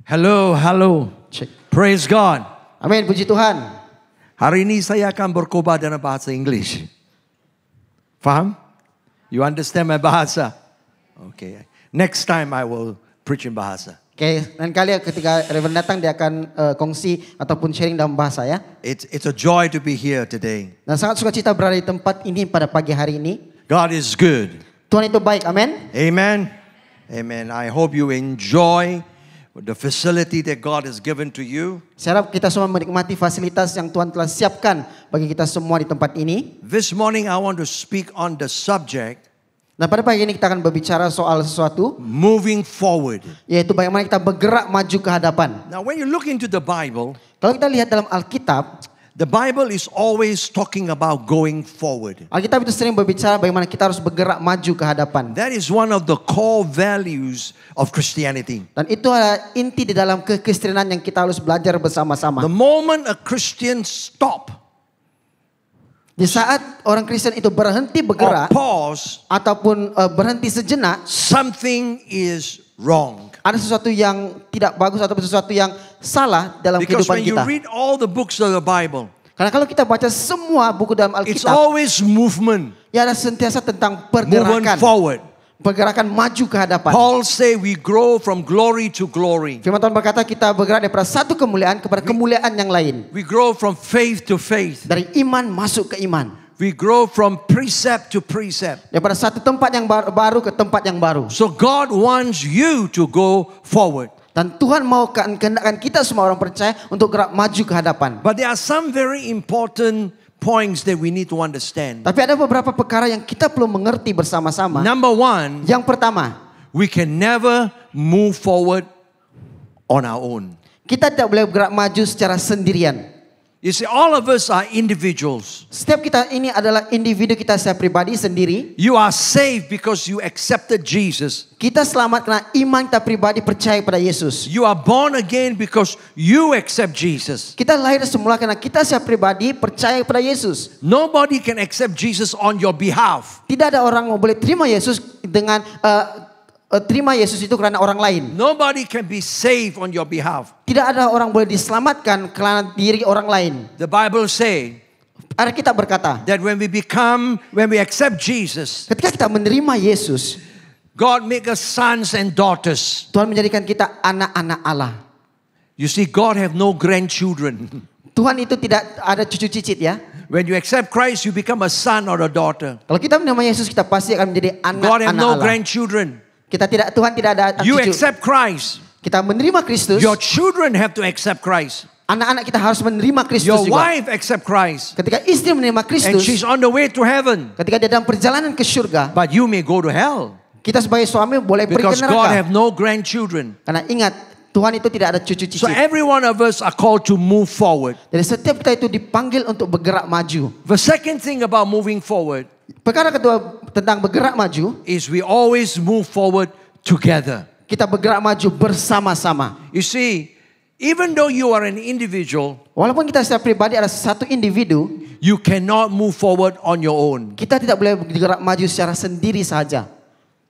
Halo, halo. Praise God. Amin, puji Tuhan. Hari ini saya akan berkhotbah dalam bahasa English. Faham? You understand my bahasa? Okay. Next time I will preach in bahasa. Oke, lain kali ketika Reverend datang dia akan kongsi ataupun sharing dalam bahasa ya. It's a joy to be here today. Dan sangat sukacita berada di tempat ini pada pagi hari ini. God is good. Tuhan itu baik, amin. Amen. Amen. I hope you enjoy the facility that God has given to you. Saya harap kita semua menikmati fasilitas yang Tuhan telah siapkan bagi kita semua di tempat ini. This morning I want to speak on the subject Dan pada pagi ini kita akan berbicara soal sesuatu, moving forward. yaitu bagaimana kita bergerak maju ke hadapan. Now when you look into the Bible, Kalau kita lihat dalam Alkitab, the Bible is always talking about going forward. Alkitab itu sering berbicara bagaimana kita harus bergerak maju ke hadapan. That is one of the core values of Christianity. Dan itu adalah inti di dalam kekristenan yang kita harus belajar bersama-sama. The moment a Christian stop Di saat orang Kristen itu berhenti or bergerak pause, ataupun berhenti sejenak, something is wrong. ada sesuatu yang tidak bagus ataupun sesuatu yang salah dalam Because kehidupan when you kita. read all the books of the Bible, Karena kalau kita baca semua buku dalam it's Alkitab, always movement, ya ada sentiasa tentang movement pergerakan, forward. pergerakan maju ke hadapan. Paul say we grow from glory to glory. Firman Tuhan berkata kita bergerak daripada satu kemuliaan kepada kemuliaan yang lain. We grow from faith to faith. Dari iman masuk ke iman. We grow from precept to precept. Daripada satu tempat yang baru ke tempat yang baru. So God wants you to go forward. Dan Tuhan mau kehendakkan kita semua orang percaya untuk gerak maju ke hadapan. But there are some very important points that we need to understand. Tapi ada beberapa perkara yang kita perlu mengerti bersama-sama. Number one, Yang pertama, we can never move forward on our own. kita tidak boleh bergerak maju secara sendirian. You see, all of us are individuals. Setiap kita ini adalah individu kita secara pribadi sendiri. You are saved because you accepted Jesus. Kita selamat karena iman kita pribadi percaya pada Yesus. You are born again because you accept Jesus. Kita lahir semula karena kita secara pribadi percaya pada Yesus. Nobody can accept Jesus on your behalf. Tidak ada orang yang boleh terima Yesus dengan terima Yesus itu karena orang lain. Nobody can be saved on your behalf. Tidak ada orang boleh diselamatkan karena diri orang lain. The Bible say Alkitab berkata, that when we accept Jesus, ketika kita menerima Yesus, God make us sons and daughters. Tuhan menjadikan kita anak-anak Allah. You see, God have no grandchildren. Tuhan itu tidak ada cucu cicit ya. When you accept Christ, you become a son or a daughter. Kalau kita menerima Yesus, kita pasti akan menjadi God have anak-anak no Allah. grandchildren. Tuhan tidak ada You cucu. accept Christ. Kita menerima Kristus. Your children have to accept Christ. Anak-anak kita harus menerima Kristus Your juga. wife accept Christ. Ketika istri menerima And Kristus, she's on the way to heaven. ketika dia dalam perjalanan ke surga, But you may go to hell. kita sebagai suami boleh pergi Because ke God neraka. have no grandchildren. Karena ingat, Tuhan itu tidak ada cucu So cicit. every one of us are called to move forward. Jadi setiap kita itu dipanggil untuk bergerak maju. The second thing about moving forward Perkara kedua tentang bergerak maju, is we always move forward together. kita bergerak maju bersama-sama. You see, even though you are an individual, Walaupun kita secara pribadi adalah satu individu, you cannot move forward on your own. kita tidak boleh bergerak maju secara sendiri saja.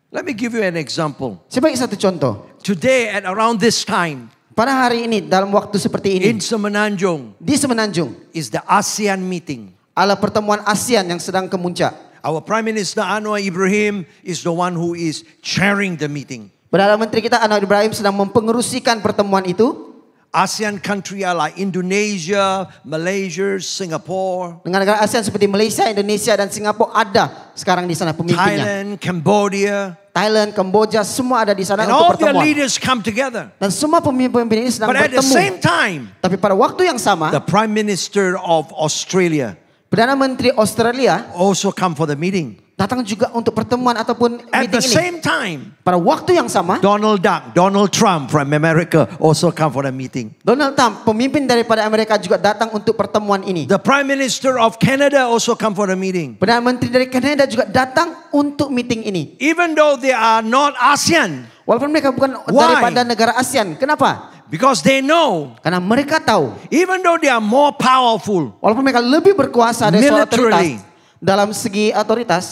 Let me give you an example. Sebagai satu contoh, Today at around this time pada hari ini dalam waktu seperti in ini Semenanjung di Semenanjung is the ASEAN meeting. adalah pertemuan ASEAN yang sedang kemuncak. Our Prime Minister Anwar Ibrahim is the one who is chairing the meeting. Perdana Menteri kita Anwar Ibrahim sedang mempengerusikan pertemuan itu. ASEAN country are like Indonesia, Malaysia, Singapore, Negara-negara ASEAN seperti Malaysia, Indonesia dan Singapura ada sekarang di sana pemimpinnya. Thailand, Cambodia, Thailand, Kamboja semua ada di sana and untuk all their pertemuan. leaders come together. Dan semua pemimpin-pemimpin ini sedang But at the bertemu. same time, Tapi pada waktu yang sama, the Prime Minister of Australia Perdana Menteri Australia also come for the meeting. datang juga untuk pertemuan ataupun At the meeting ini. same time, Pada waktu yang sama, Donald Trump from America also come for the meeting. Donald Trump, pemimpin daripada Amerika juga datang untuk pertemuan ini. The Prime Minister of Canada also come for the meeting. Perdana Menteri dari Kanada juga datang untuk meeting ini. Even though they are not ASEAN, Walaupun mereka bukan Why? daripada negara ASEAN. Kenapa? because they know, Karena mereka tahu, even though they are more powerful, walaupun mereka lebih berkuasa dari soal Militarily. otoritas, dalam segi otoritas,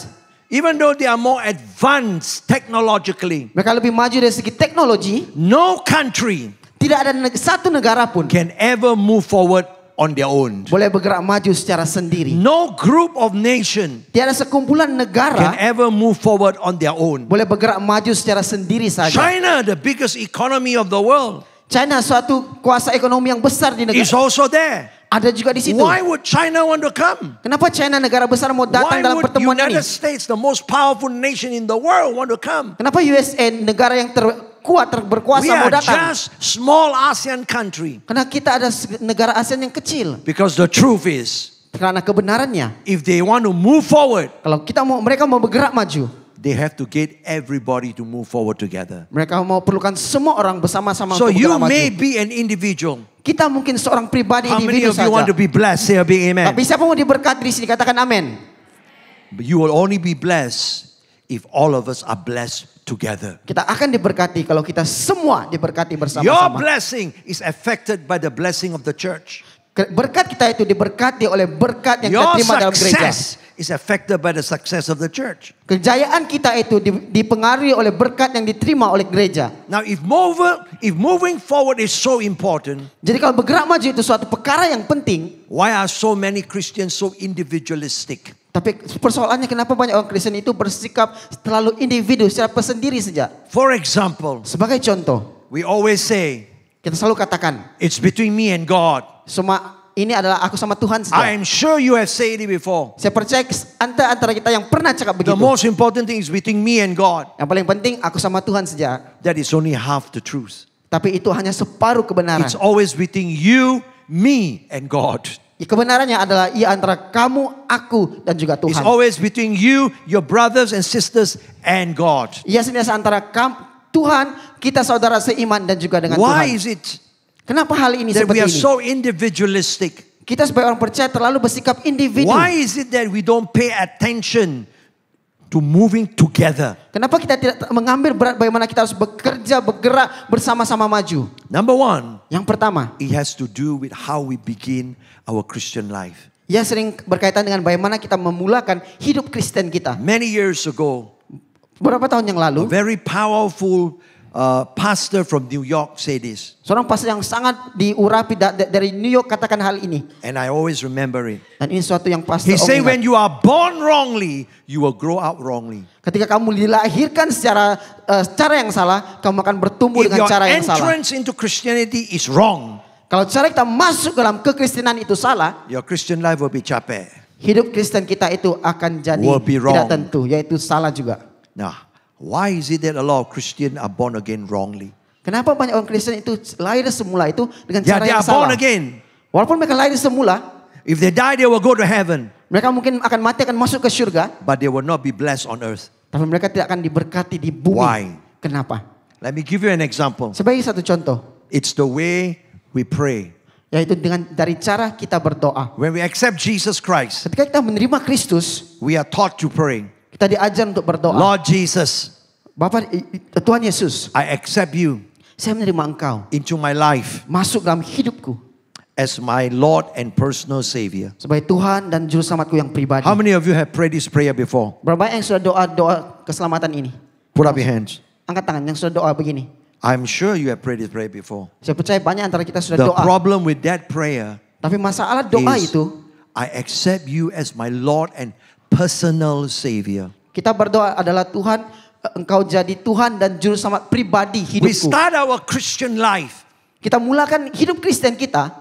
even though they are more advanced technologically, mereka lebih maju dari segi teknologi, no country tidak ada satu negara pun can ever move forward on their own. boleh bergerak maju secara sendiri. No group of nation Tiada sekumpulan can negara ever move forward on their own. boleh bergerak maju secara sendiri saja. China, the biggest economy of the world, China suatu kuasa ekonomi yang besar di is negara. also there. Ada juga di situ. Why would China want to come? Kenapa China negara besar mau datang Why dalam would pertemuan ini? United States, the most powerful nation in the world, want to come? Kenapa USA negara yang terkuat We berkuasa mau are datang? just small ASEAN country. Karena kita ada negara ASEAN yang kecil. Because the truth is, Karena kebenarannya, if they want to move forward, kalau mereka mau bergerak maju, they have to get everybody to move forward together. mereka mau perlukan semua orang bersama-sama So untuk you bergerak maju. may be an individual. Kita mungkin seorang pribadi How many individu of you want saja. to be blessed? Say a big amen. Tapi siapa mau diberkati di sini? Katakan amin. But you will only be blessed if all of us are blessed together. Kita akan diberkati kalau kita semua diberkati Your bersama-sama. blessing is affected by the blessing of the church. Berkat kita itu diberkati oleh berkat yang kita Your terima dalam gereja. success is affected by the success of the church. Kejayaan kita itu dipengaruhi oleh berkat yang diterima oleh gereja. Now, if moving forward is so important, Jadi kalau bergerak maju itu suatu perkara yang penting. why are so many Christians so individualistic? Tapi persoalannya kenapa banyak orang Kristen itu bersikap terlalu individu secara persendiri saja. For example, Sebagai contoh, we always say, kita selalu katakan, it's between me and God. semua ini adalah aku sama Tuhan I saja. am sure you have said it before. Saya percaya antara kita yang pernah cakap The begitu. most important thing is between me and God. Yang paling penting aku sama Tuhan saja. That is only half the truth. Tapi itu hanya separuh kebenaran. It's always between you, me, and God. Kebenarannya adalah antara kamu, aku, dan juga It's Tuhan. always between you, your brothers and sisters, and God. Ia senantiasa antara Tuhan, kita saudara seiman dan juga dengan Why Tuhan. is it Kenapa hal ini that we seperti are ini? so individualistic? Kita sebagai orang percaya terlalu bersikap individu. Why is it that we don't pay attention to moving together? Kenapa kita tidak mengambil berat bagaimana kita harus bekerja, bergerak bersama-sama maju? Number one, Yang pertama, it has to do with how we begin our Christian life. ia sering berkaitan dengan bagaimana kita memulakan hidup Kristen kita. Many years ago, Beberapa tahun yang a lalu, very powerful pastor from New York said this, seorang pastor yang sangat diurapi dari New York katakan hal ini. and I always remember it. Dan ini suatu yang pastor He said, when ingat. you are born wrongly, you will grow up wrongly. Ketika kamu dilahirkan secara cara yang salah, kamu akan bertumbuh If dengan your cara yang salah. entrance into Christianity is wrong, Kalau cara kita masuk dalam kekristenan itu salah, your Christian life will be capek. hidup Kristen kita itu akan jadi Will be wrong. tidak tentu, yaitu salah juga. Now, why is it that a lot of Christians are born again wrongly? Kenapa banyak orang Kristen itu lahir semula itu dengan Yeah, cara they yang are born salah? again. Walaupun mereka lahir semula, If they die, they will go to heaven, mereka mungkin akan mati, akan masuk ke surga, but they will not be blessed on earth. tapi mereka tidak akan diberkati di bumi. Why? Kenapa? Let me give you an example. Sebagai satu contoh, It's the way we pray. yaitu dari cara kita berdoa. When we accept Jesus Christ, Ketika kita menerima Kristus, we are taught to pray. kita diajar untuk berdoa. Lord Jesus, Bapak Tuhan Yesus, I accept you saya menerima Engkau into my life masuk dalam hidupku as my Lord and personal Savior. sebagai Tuhan dan juru selamatku yang pribadi. How many of you have prayed this prayer before? Berapa banyak yang sudah doa keselamatan ini? Put up your hands. Angkat tangan yang sudah doa begini. I'm sure you have prayed this prayer before. Saya percaya banyak antara kita sudah The doa. problem with that prayer Tapi masalah doa is itu, I accept you as my Lord and personal Savior. kita berdoa adalah Tuhan, Engkau jadi Tuhan dan juru selamat pribadi We hidupku. start our Christian life Kita mulakan hidup Kristen kita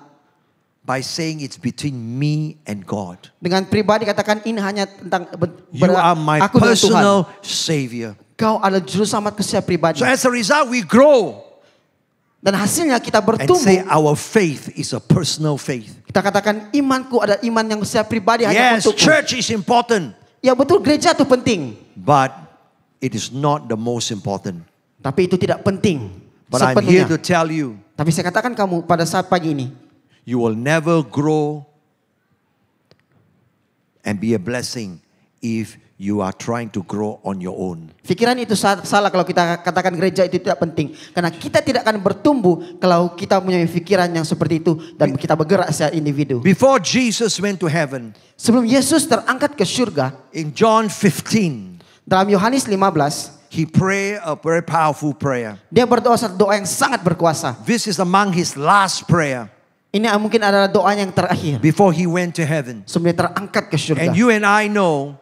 by saying it's between me and God. dengan pribadi, katakan ini hanya tentang You are my aku dan Tuhan. personal Savior. Kau adalah juru selamatku secara pribadi. So as a result, we grow Dan hasilnya kita and say bertumbuh. our faith is a personal faith. Kita katakan imanku adalah iman yang secara pribadi hanya Yes, untukku. church is important, Ya betul, gereja itu penting. but it is not the most important. Tapi itu tidak penting But I'm here sepenuhnya. to tell you, Tapi saya katakan kamu pada saat pagi ini, you will never grow and be a blessing if you are trying to grow on your own. pikiran itu salah kalau kita katakan gereja itu tidak penting. Karena kita tidak akan bertumbuh kalau kita punya pikiran yang seperti itu dan kita bergerak secara individu. Before Jesus went to heaven, Sebelum Yesus terangkat ke surga, in John 15, dalam Yohanes 15, he prayed a very powerful prayer. Dia berdoa satu doa yang sangat berkuasa. This is among his last prayer Ini mungkin adalah doanya yang terakhir before he went to heaven. sebelum dia terangkat ke surga. And you and I know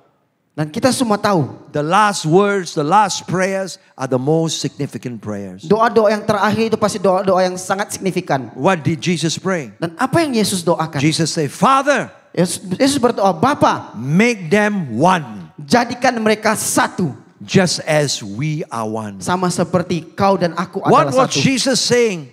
Dan kita semua tahu the last words, the last prayers are the most significant prayers. doa-doa yang terakhir itu pasti doa-doa yang sangat signifikan. What did Jesus pray? Dan apa yang Yesus doakan? Jesus said, Father, Yesus berdoa, Bapa, make them one, jadikan mereka satu. just as we are one. Sama seperti kau dan aku What adalah was satu. Jesus saying?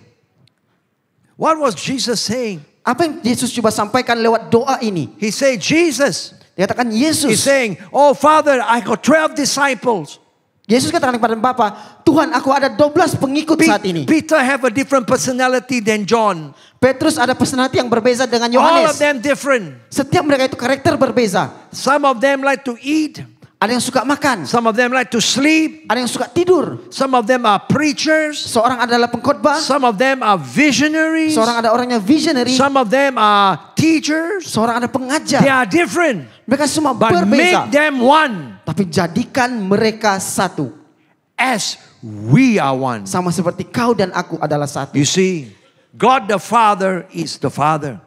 What was Jesus saying? Apa yang Yesus coba sampaikan lewat doa ini? He said, Jesus. Dia katakan He's Yesus. saying, oh Father, I got 12 disciples. Yesus katakan kepada Bapa, Tuhan aku ada 12 pengikut saat ini. Peter have a different personality than John. Petrus ada personality yang berbeza dengan All of Yohanes. them different. Setiap mereka itu karakter berbeza. Some of them like to eat. Ada yang suka makan, Some of them like to sleep. ada yang suka tidur. Some of them are preachers. Seorang adalah pengkhotbah, Some of them are visionaries. seorang ada orangnya visionary, Some of them are teachers. seorang ada They pengajar. are different. Mereka semua But berbeza. make them one Tapi jadikan mereka satu. as we are one. Sama seperti kau dan aku adalah satu. You see, God the Father is the Father.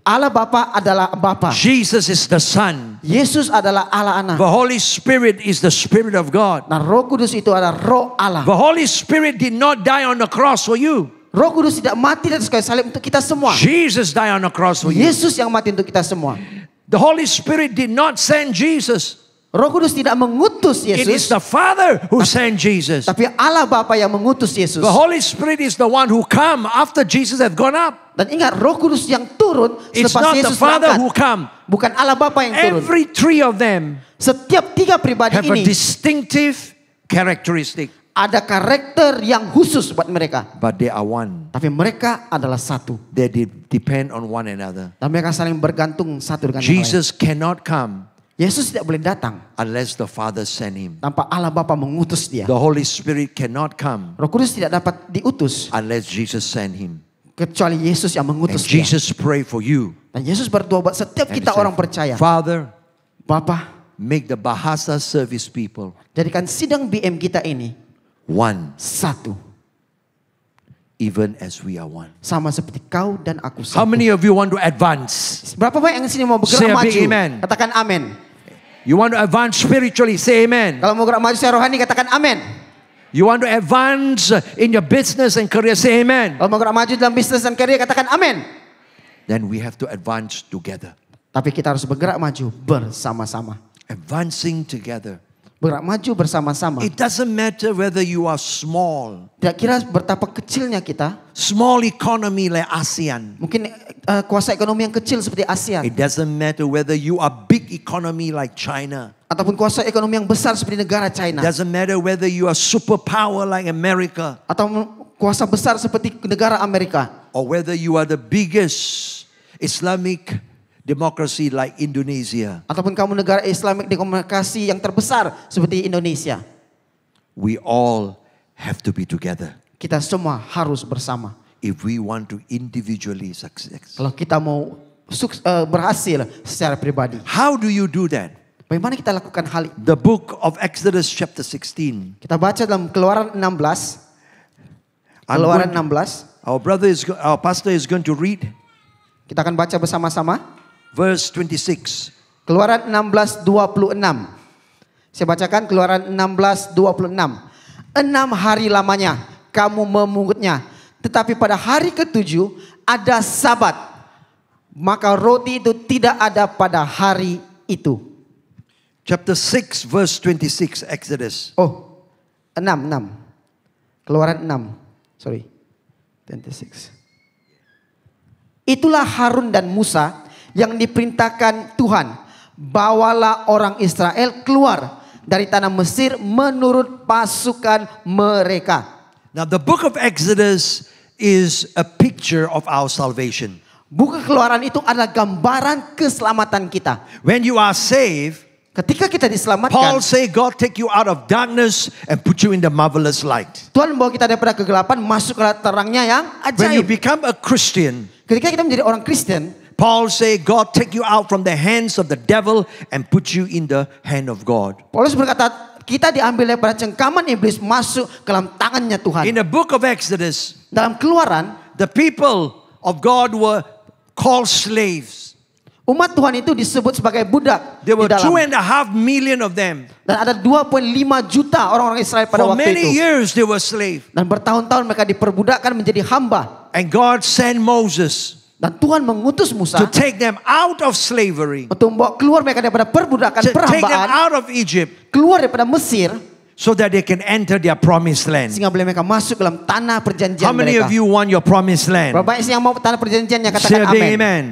Allah Bapa adalah Bapa. Jesus is the Son. Yesus adalah Allah Anak. The Holy Spirit is the Spirit of God. Nah, Roh Kudus itu adalah Roh Allah. The Holy Spirit did not die on the cross for you. Roh Kudus tidak mati di atas kayu salib untuk kita semua. Jesus died on the cross for you. Yesus yang mati untuk kita semua. The Holy Spirit did not send Jesus. Roh Kudus tidak mengutus It is Yesus, the Father who sent Jesus. tapi Allah Bapa yang mengutus Yesus. The Holy Spirit is the one who come after Jesus have gone up. Dan ingat, Roh Kudus yang turun It's selepas not the Yesus Father who berangkat. come. Bukan Allah Bapa yang turun. Every three of them Setiap tiga pribadi have a ini distinctive characteristic, ada karakter yang khusus buat mereka. but they are one. Tapi mereka adalah satu. They depend on one another. Dan mereka saling bergantung satu dengan yang lain. Jesus cannot come Yesus tidak boleh datang unless the Father sent him. tanpa Allah Bapa mengutus dia. The Holy Spirit cannot come Roh Kudus tidak dapat diutus unless Jesus sent him. kecuali Yesus yang And mengutus dia. Jesus pray for you. Dan Yesus berdoa buat setiap And kita he orang said, percaya. Father, Bapa, make the Bahasa service people jadikan sidang BM kita ini one, satu. even as we are one. Sama seperti kau dan aku How satu. many of you want to advance? Berapa banyak yang sini mau Say bergerak a big maju? amen. Katakan amin. You want to advance spiritually? Say amen. Kalau mau gerak maju secara rohani, katakan amin. You want to advance in your business and career? Say amen. Kalau mau gerak maju dalam bisnis dan kerja, katakan amin. Then we have to advance together. Tapi kita harus bergerak maju bersama-sama. Advancing together. Bergerak maju bersama-sama. It doesn't matter whether you are small. Tidak kira betapa kecilnya kita. Small economy like ASEAN. Mungkin kuasa ekonomi yang kecil seperti ASEAN. It doesn't matter whether you are big economy like China. Ataupun kuasa ekonomi yang besar seperti negara China. It doesn't matter whether you are superpower like America. Atau kuasa besar seperti negara Amerika. Or whether you are the biggest Islamic democracy like Indonesia. Ataupun kamu negara Islamic demokrasi yang terbesar seperti Indonesia. We all have to be together Kita semua harus bersama. if we want to individually success. Kalau kita mau berhasil secara pribadi. How do you do that? Bagaimana kita lakukan hal itu? The book of Exodus chapter 16. Kita baca dalam Keluaran 16. I'm Keluaran going 16. our pastor is going to read Kita akan baca bersama-sama. verse 26. Keluaran 16:26. Saya bacakan Keluaran 16:26. 6 hari lamanya kamu memungutnya, tetapi pada hari ke-7 ada Sabat. Maka roti itu tidak ada pada hari itu. Chapter 6 verse 26 Exodus. Oh, 6. Keluaran 6. Sorry. 26. Itulah Harun dan Musa yang diperintahkan Tuhan. Bawalah orang Israel keluar dari tanah Mesir menurut pasukan mereka. Now the book of Exodus is a picture of our salvation. Buku Keluaran itu adalah gambaran keselamatan kita. When you are saved, Ketika kita Paul diselamatkan, say God take you out of darkness and put you in the marvelous light. Tuhan membawa kita daripada kegelapan masuk ke terangnya yang When you ajaib. become a Christian, Ketika kita menjadi orang Kristen, Paul say God take you out from the hands of the devil and put you in the hand of God. Paulus berkata, kita diambil daripada cengkaman iblis masuk ke dalam tangannya Tuhan. In the book of Exodus, Dalam Keluaran, the people of God were called slaves. umat Tuhan itu disebut sebagai budak There di were dalam. 2.5 million of them. Dan ada 2,5 juta orang-orang Israel pada For waktu many itu. years they were slaves. Dan bertahun-tahun mereka diperdudakkan menjadi hamba. And God sent Moses Dan Tuhan mengutus Musa to take them out of slavery, untuk membawa keluar mereka daripada perbudakan to take them perhambaan, out of Egypt, keluar daripada Mesir, so that they can enter their promised land. sehingga boleh mereka masuk ke dalam tanah perjanjian How many mereka. of you want your promised land? Berapa banyak yang mau tanah perjanjiannya? Say Katakan a big amin. amen.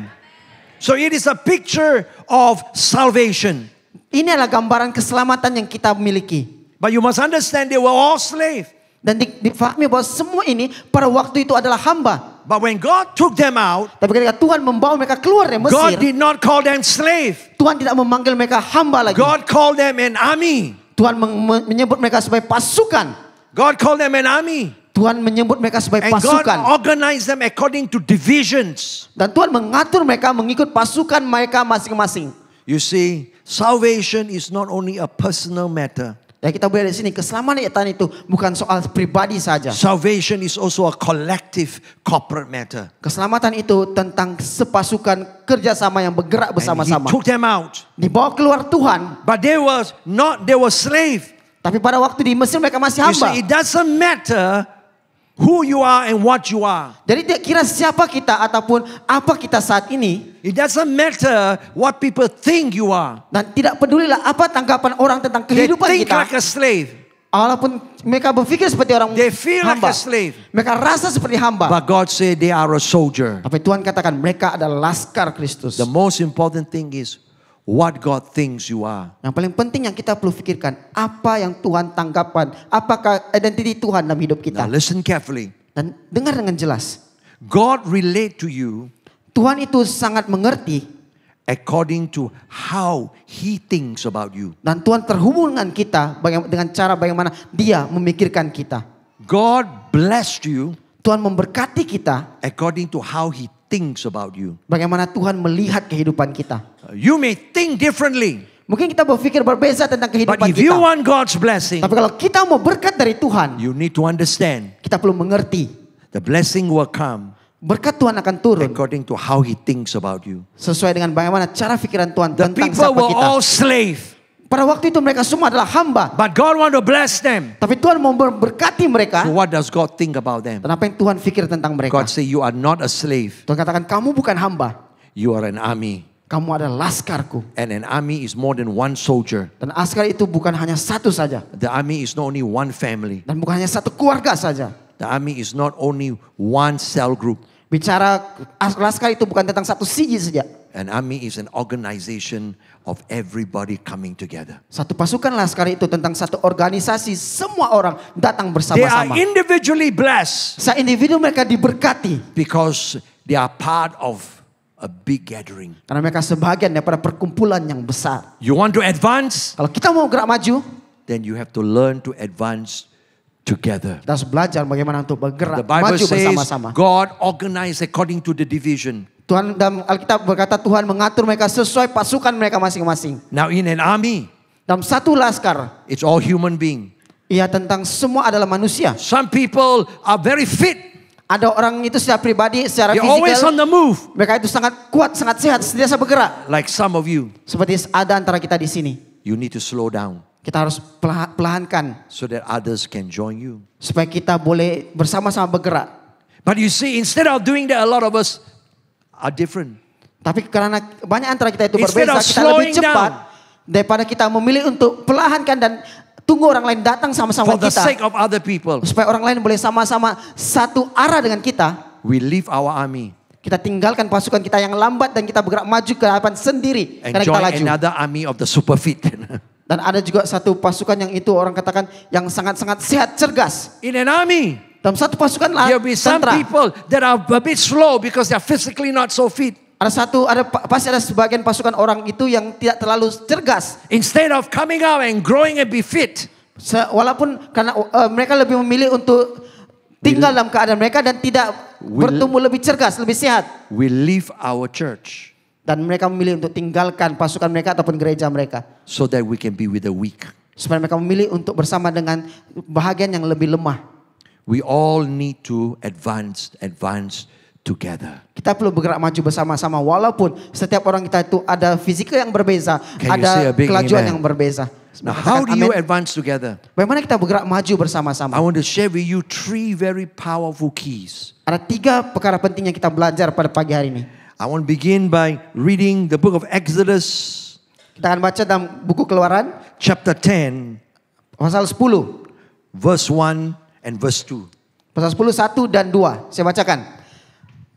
So it is a picture of salvation. Ini adalah gambaran keselamatan yang kita miliki. But you must understand they were all slaves. Dan difahami bahwa semua ini pada waktu itu adalah hamba. But when God took them out, Tapi ketika Tuhan membawa mereka keluar dari God Mesir, did not call them slave. Tuhan tidak memanggil mereka hamba lagi. God called them an army. Tuhan menyebut mereka sebagai pasukan. God called them an army. Tuhan menyebut mereka sebagai And God pasukan. organized them according to divisions. Dan Tuhan mengatur mereka mengikut pasukan mereka masing-masing. You see, salvation is not only a personal matter. Dan kita boleh di sini keselamatan itu bukan soal pribadi saja. Salvation is also a collective corporate matter. Keselamatan itu tentang sepasukan kerjasama yang bergerak And He bersama-sama. took them out. Dibawa keluar Tuhan. But they were slaves. Tapi pada waktu di Mesir mereka masih You hamba. see, it doesn't matter who you are and what you are. Jadi tidak kira siapa kita ataupun apa kita saat ini. It doesn't matter what people think you are. Dan tidak pedulilah apa tanggapan orang tentang They kehidupan think kita. like a slave. Walaupun mereka berpikir seperti orang They feel like hamba. a slave. Mereka rasa seperti hamba. But God said they are a soldier. Tapi Tuhan katakan mereka adalah laskar Kristus. The most important thing is what God thinks you are. Yang paling penting yang kita perlu pikirkan, apa yang Tuhan tanggapan, apakah identiti Tuhan dalam hidup Now kita. listen carefully. Dan dengar dengan jelas, God relate to you Tuhan itu sangat mengerti according to how He thinks about you. dan Tuhan terhubung dengan kita dengan cara bagaimana Dia memikirkan kita. God blessed you Tuhan memberkati kita according to how He thinks about you. bagaimana Tuhan melihat kehidupan kita. You may think differently, Mungkin kita berpikir berbeza tentang but kehidupan if you kita. want God's blessing, Tapi kalau kita mau berkat dari Tuhan, you need to understand kita perlu mengerti. the blessing will come Berkat Tuhan akan turun according to how He thinks about you. sesuai dengan bagaimana cara pikiran Tuhan The tentang people siapa were kita. all slave, Pada waktu itu mereka semua adalah hamba. but God want to bless them. Tapi Tuhan mau memberkati mereka. So what does God think about them? Dan apa yang Tuhan pikir tentang mereka? God say you are not a slave, Tuhan katakan kamu bukan hamba. you are an army. Kamu adalah laskarku. And an army is more than one soldier. Dan askar itu bukan hanya satu saja. The army is not only one family. Dan bukan hanya satu keluarga saja. The army is not only one cell group. Bicara laskar itu bukan tentang satu siji saja. An army is an organization of everybody coming together. Satu pasukan laskar itu tentang satu organisasi. Semua orang datang They are bersama-sama. individually blessed Sa individu mereka diberkati. because they are part of a big gathering. Karena mereka sebagian daripada perkumpulan yang besar. You want to advance? Kalau kita mau gerak maju, Then you have to learn to advance together. kita harus belajar bagaimana untuk bergerak The Bible maju says bersama-sama. God organized according to the division. Tuhan dalam Alkitab berkata Tuhan mengatur mereka sesuai pasukan mereka masing-masing. Now in an army, Dalam satu laskar, it's all human being. ia tentang semua adalah manusia. Some people are very fit. Ada orang itu secara pribadi, secara They're always on fisikal, the move. mereka itu sangat kuat, sangat sehat, sentiasa bergerak. Like some of you, Seperti ada antara kita di sini. you need to slow down Kita harus pelahankan so that others can join you. supaya kita boleh bersama-sama bergerak. But you see, instead of doing that, a lot of us are different. Tapi karena banyak antara kita itu Instead berbeza, of kita lebih slowing cepat down. daripada kita memilih untuk pelahankan dan tunggu orang lain datang sama-sama For the kita. sake of other people, Supaya orang lain boleh sama-sama satu arah dengan kita. we leave our army Kita tinggalkan pasukan kita yang lambat dan kita bergerak maju ke hadapan sendiri. and Karena kita join laju. another army of the super fit. Dan ada juga satu pasukan yang itu orang katakan yang sangat-sangat sehat, cergas. In an army, Dalam satu pasukan there will be some tentara. people that are a bit slow because they are physically not so fit. Pasti ada sebagian pasukan orang itu yang tidak terlalu cergas. Instead of coming out and growing and be fit, Walaupun karena mereka lebih memilih untuk tinggal dalam keadaan mereka dan tidak bertumbuh lebih cergas, lebih sehat. we leave our church Dan mereka memilih untuk tinggalkan pasukan mereka ataupun gereja mereka. so that we can be with the weak. Supaya mereka memilih untuk bersama dengan bahagian yang lebih lemah. We all need to advance together. Kita perlu bergerak maju bersama-sama walaupun setiap orang kita itu ada fisikal yang berbeza, Can you say ada a big kelajuan amen? yang berbeza. Now, how do you Amin. advance together? Bagaimana kita bergerak maju bersama-sama? I want to share with you 3 very powerful keys. Ada 3 perkara penting yang kita belajar pada pagi hari ini. I want to begin by reading the book of Exodus, Kita akan baca dalam buku Keluaran chapter 10, pasal 10. verse 1 and verse 2. Pasal 10, 1 dan 2. Saya bacakan.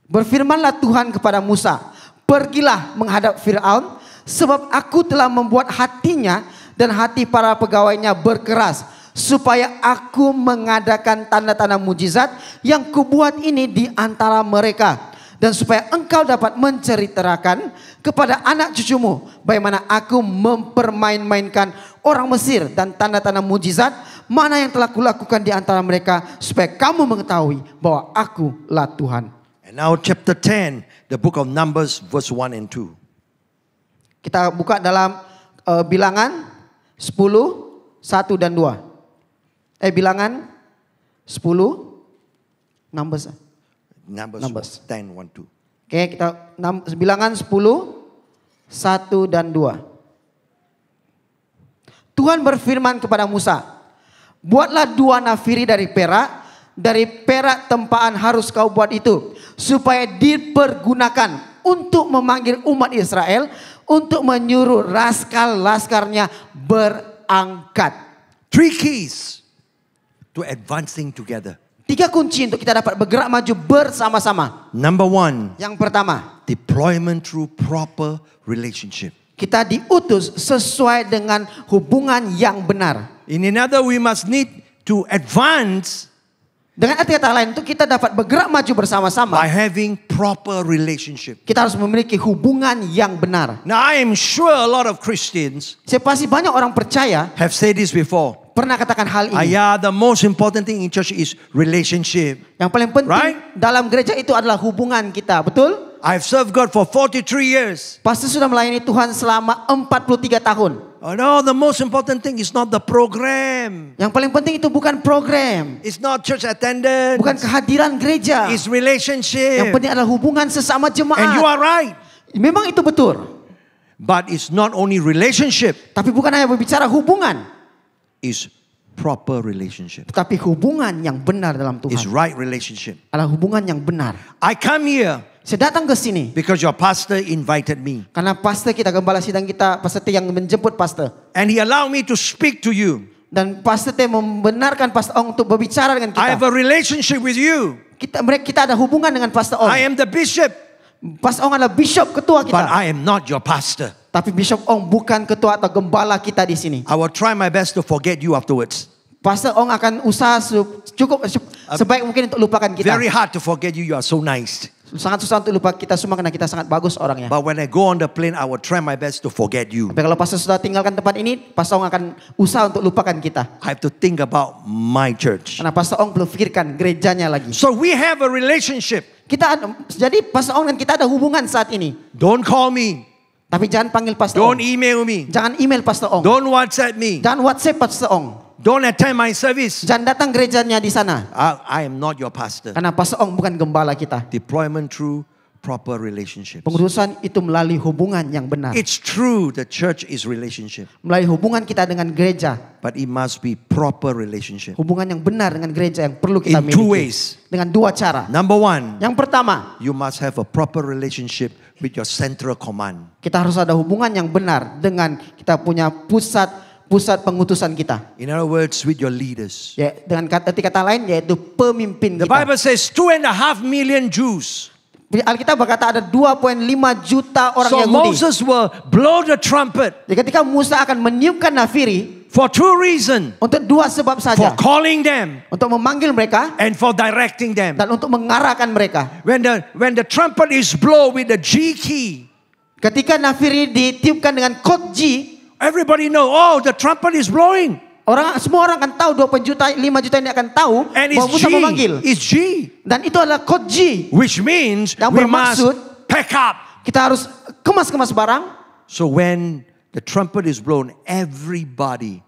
Berfirmanlah Tuhan kepada Musa, pergilah menghadap Fir'aun, sebab aku telah membuat hatinya dan hati para pegawainya berkeras, supaya aku mengadakan tanda-tanda mujizat yang kubuat ini di antara mereka. Dan supaya engkau dapat menceritakan kepada anak cucumu bagaimana aku mempermain-mainkan orang Mesir dan tanda-tanda mujizat mana yang telah kulakukan di antara mereka, supaya kamu mengetahui bahwa akulah Tuhan. And now chapter 10, the book of Numbers, verse 1 and 2. Kita buka dalam Bilangan 10, 1 dan 2. Bilangan 10, Numbers. Numbers 10, 1, 2. Oke, kita Bilangan 10, 1 dan 2. Tuhan berfirman kepada Musa, buatlah 2 nafiri dari perak tempaan harus kau buat itu, supaya dipergunakan untuk memanggil umat Israel, untuk menyuruh laskarnya berangkat. 3 keys to advancing together. 3 kunci untuk kita dapat bergerak maju bersama-sama. Number 1, Yang pertama, deployment through proper relationship. kita diutus sesuai dengan hubungan yang benar. In another, we must need to advance Dengan arti kata lain, untuk kita dapat bergerak maju bersama-sama, by having proper relationship. kita harus memiliki hubungan yang benar. Now, I am sure a lot of Christians Saya pasti banyak orang percaya have said this before. pernah katakan hal ini. Yeah, the most important thing in church is relationship. Yang paling penting Right? dalam gereja itu adalah hubungan kita, betul? I've served God for 43 years. Pasti sudah melayani Tuhan selama 43 tahun. Oh no, the most important thing is not the program. Yang paling penting itu bukan program, It's not church attendance. bukan kehadiran gereja. It's Yang relationship. penting adalah hubungan sesama And you jemaat. are right. Memang itu betul. But it's not only relationship, Tapi bukan hanya berbicara hubungan, it's proper relationship. tetapi hubungan yang benar dalam It's Tuhan right relationship. adalah hubungan yang benar. I come here Saya datang ke sini because your pastor invited me. karena pastor kita, gembala sidang kita, pastor T yang menjemput pastor. And he allowed me to speak to you. Dan pastor T membenarkan pastor Ong untuk berbicara dengan I have kita. a relationship with you. Kita ada hubungan dengan pastor Ong. I am the bishop, Pastor Ong adalah bishop, ketua but kita. I am not your pastor. Tapi Bishop Ong bukan ketua atau gembala kita di sini. I will try my best to forget you afterwards. Pastor Ong akan usaha sebaik mungkin untuk lupakan kita. Very hard to forget you. You are so nice. Sangat susah untuk lupa kita semua karena kita sangat bagus orangnya. But when I go on the plane, I will try my best to forget you. Tapi kalau pastor sudah tinggalkan tempat ini, pastor Ong akan usaha untuk lupakan kita. I have to think about my church. Karena pastor Ong belum pikirkan gerejanya lagi. So we have a relationship. Jadi pastor Ong dan kita ada hubungan saat ini. Don't call me. Tapi jangan panggil pastor Don't Ong. email me. Jangan email pastor Ong. Don't WhatsApp me. Jangan WhatsApp pastor Ong. Don't attend my service. Jangan datang gerejanya di sana. I am not your pastor. Karena pastor Ong bukan gembala kita. Deployment through proper relationships. Pengurusan itu melalui hubungan yang benar. It's true the church is relationship, Melalui hubungan kita dengan gereja. but it must be proper relationship. Hubungan yang benar dengan gereja yang perlu kita In 2 miliki. ways. Dengan 2 cara. Number 1, Yang pertama, you must have a proper relationship with your central command. kita harus ada hubungan yang benar dengan kita punya pusat pengutusan kita. In other words, with your leaders. Ya, dengan kata lain yaitu pemimpin The kita. Bible says 2.5 million Jews. Alkitab berkata ada 2,5 juta orang So Yahudi. Moses will blow the trumpet Jadi ketika Musa akan meniupkan nafiri for 2 reasons. untuk 2 sebab For saja. calling them Untuk memanggil mereka and for directing them. dan untuk mengarahkan mereka. When the trumpet is blown with the G key, Ketika nafiri ditiupkan dengan kod G, everybody know, oh, the trumpet is blowing. semua orang akan tahu, 5 juta ini akan tahu And bahwa Musa memanggil. it's G. Dan itu adalah kod G. Which means Yang we must bermaksud- pack up. Kita harus kemas barang. So when the trumpet is blown, everybody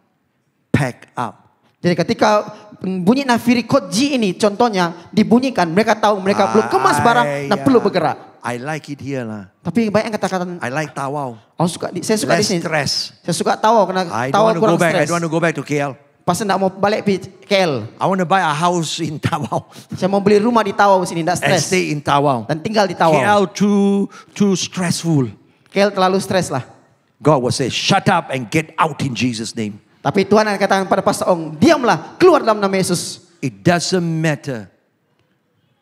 pack up. Jadi ketika bunyi nafiri kod G ini contohnya dibunyikan, mereka tahu mereka perlu kemas barang dan perlu bergerak. I like it here lah. Tapi banyak kata-kata I like tawau. saya suka di Less sini. stress. Saya suka tawau karena I don't tawau want to go kurang back. I stres. don't want to go back to KL. Pas enggak mau balik ke KL. I want to buy a house in Tawau Saya mau beli rumah di Tawau sini, enggak and stres. stay in Tawau. Dan tinggal di Tawau. KL too stressful. KL terlalu stres lah. God will say, shut up and get out in Jesus' name. Tapi Tuhan akan katakan pada Pastor Ong, diamlah, keluar dalam nama Yesus. It doesn't matter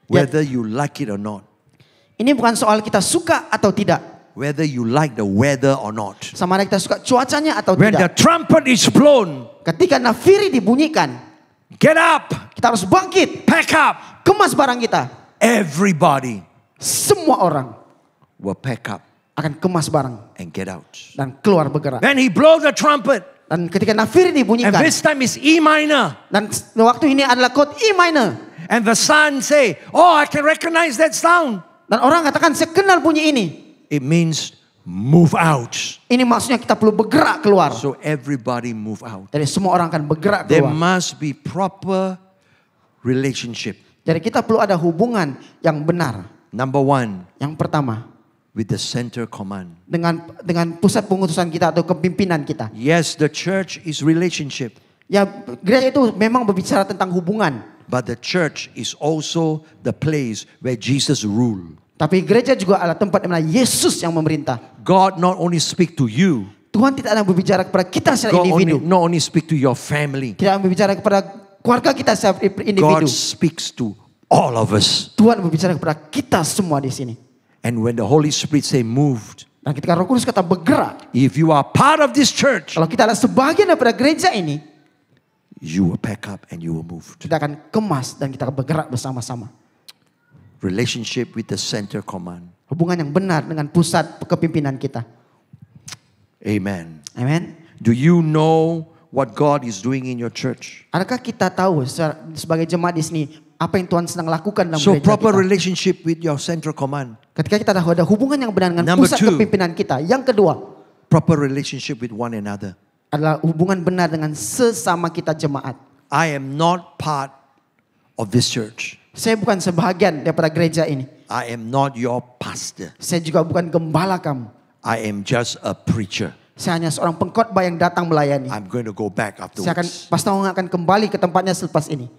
whether you like it or not. Ini bukan soal kita suka atau tidak. Whether you like the weather or not. Sama ada kita suka cuacanya atau When the tidak. trumpet is blown, Ketika nafiri dibunyikan, get up, kita harus bangkit, pack up. kemas barang kita. Everybody Semua orang will pack up akan kemas barang and get out. dan keluar bergerak. When he blows the trumpet, Dan ketika nafiri and dibunyikan, this time is E minor, dan waktu ini adalah kod E minor. and the son say, oh, I can recognize that sound. Dan orang katakan, saya kenal bunyi ini. It means move out. Ini maksudnya kita perlu bergerak keluar. So everybody move out. Jadi semua orang akan bergerak There keluar. must be proper relationship. Jadi kita perlu ada hubungan yang benar. Number one, Yang pertama, with the center command. dengan pusat pengutusan kita atau kepimpinan kita. Yes, the church is relationship, Ya, gereja itu memang berbicara tentang hubungan. but the church is also the place where Jesus ruled. Tapi gereja juga adalah tempat di mana Yesus yang memerintah. God not only speak to you, Tuhan tidak hanya berbicara kepada kita secara God individu. not only speak to your family. Tidak berbicara kepada keluarga kita secara God individu. speaks to all of us. Tuhan berbicara kepada kita semua di sini. And when the Holy Spirit say moved, Dan ketika Roh Kudus kata bergerak, if you are part of this church, kalau kita adalah sebagian daripada gereja ini, you will pack up and you will move. kita akan kemas dan kita akan bergerak bersama-sama. Relationship with the center command. Hubungan yang benar dengan pusat kepimpinan kita. Amen. Amen. Do you know what God is doing in your church? Adakah kita tahu sebagai jemaat di sini apa yang Tuhan sedang lakukan dalam So gereja proper kita? relationship with your central command. Ketika kita tahu ada hubungan yang benar dengan Number pusat two. kepimpinan kita. Yang kedua Proper relationship with one another. adalah hubungan benar dengan sesama kita jemaat. I am not part of this church. Saya bukan sebahagian daripada gereja ini. I am not your pastor. Saya juga bukan gembala kamu. I am just a preacher. Saya hanya seorang pengkhotbah yang datang melayani. I'm going to go back Saya akan, afterwards. Pastor Ong akan kembali ke tempatnya selepas ini.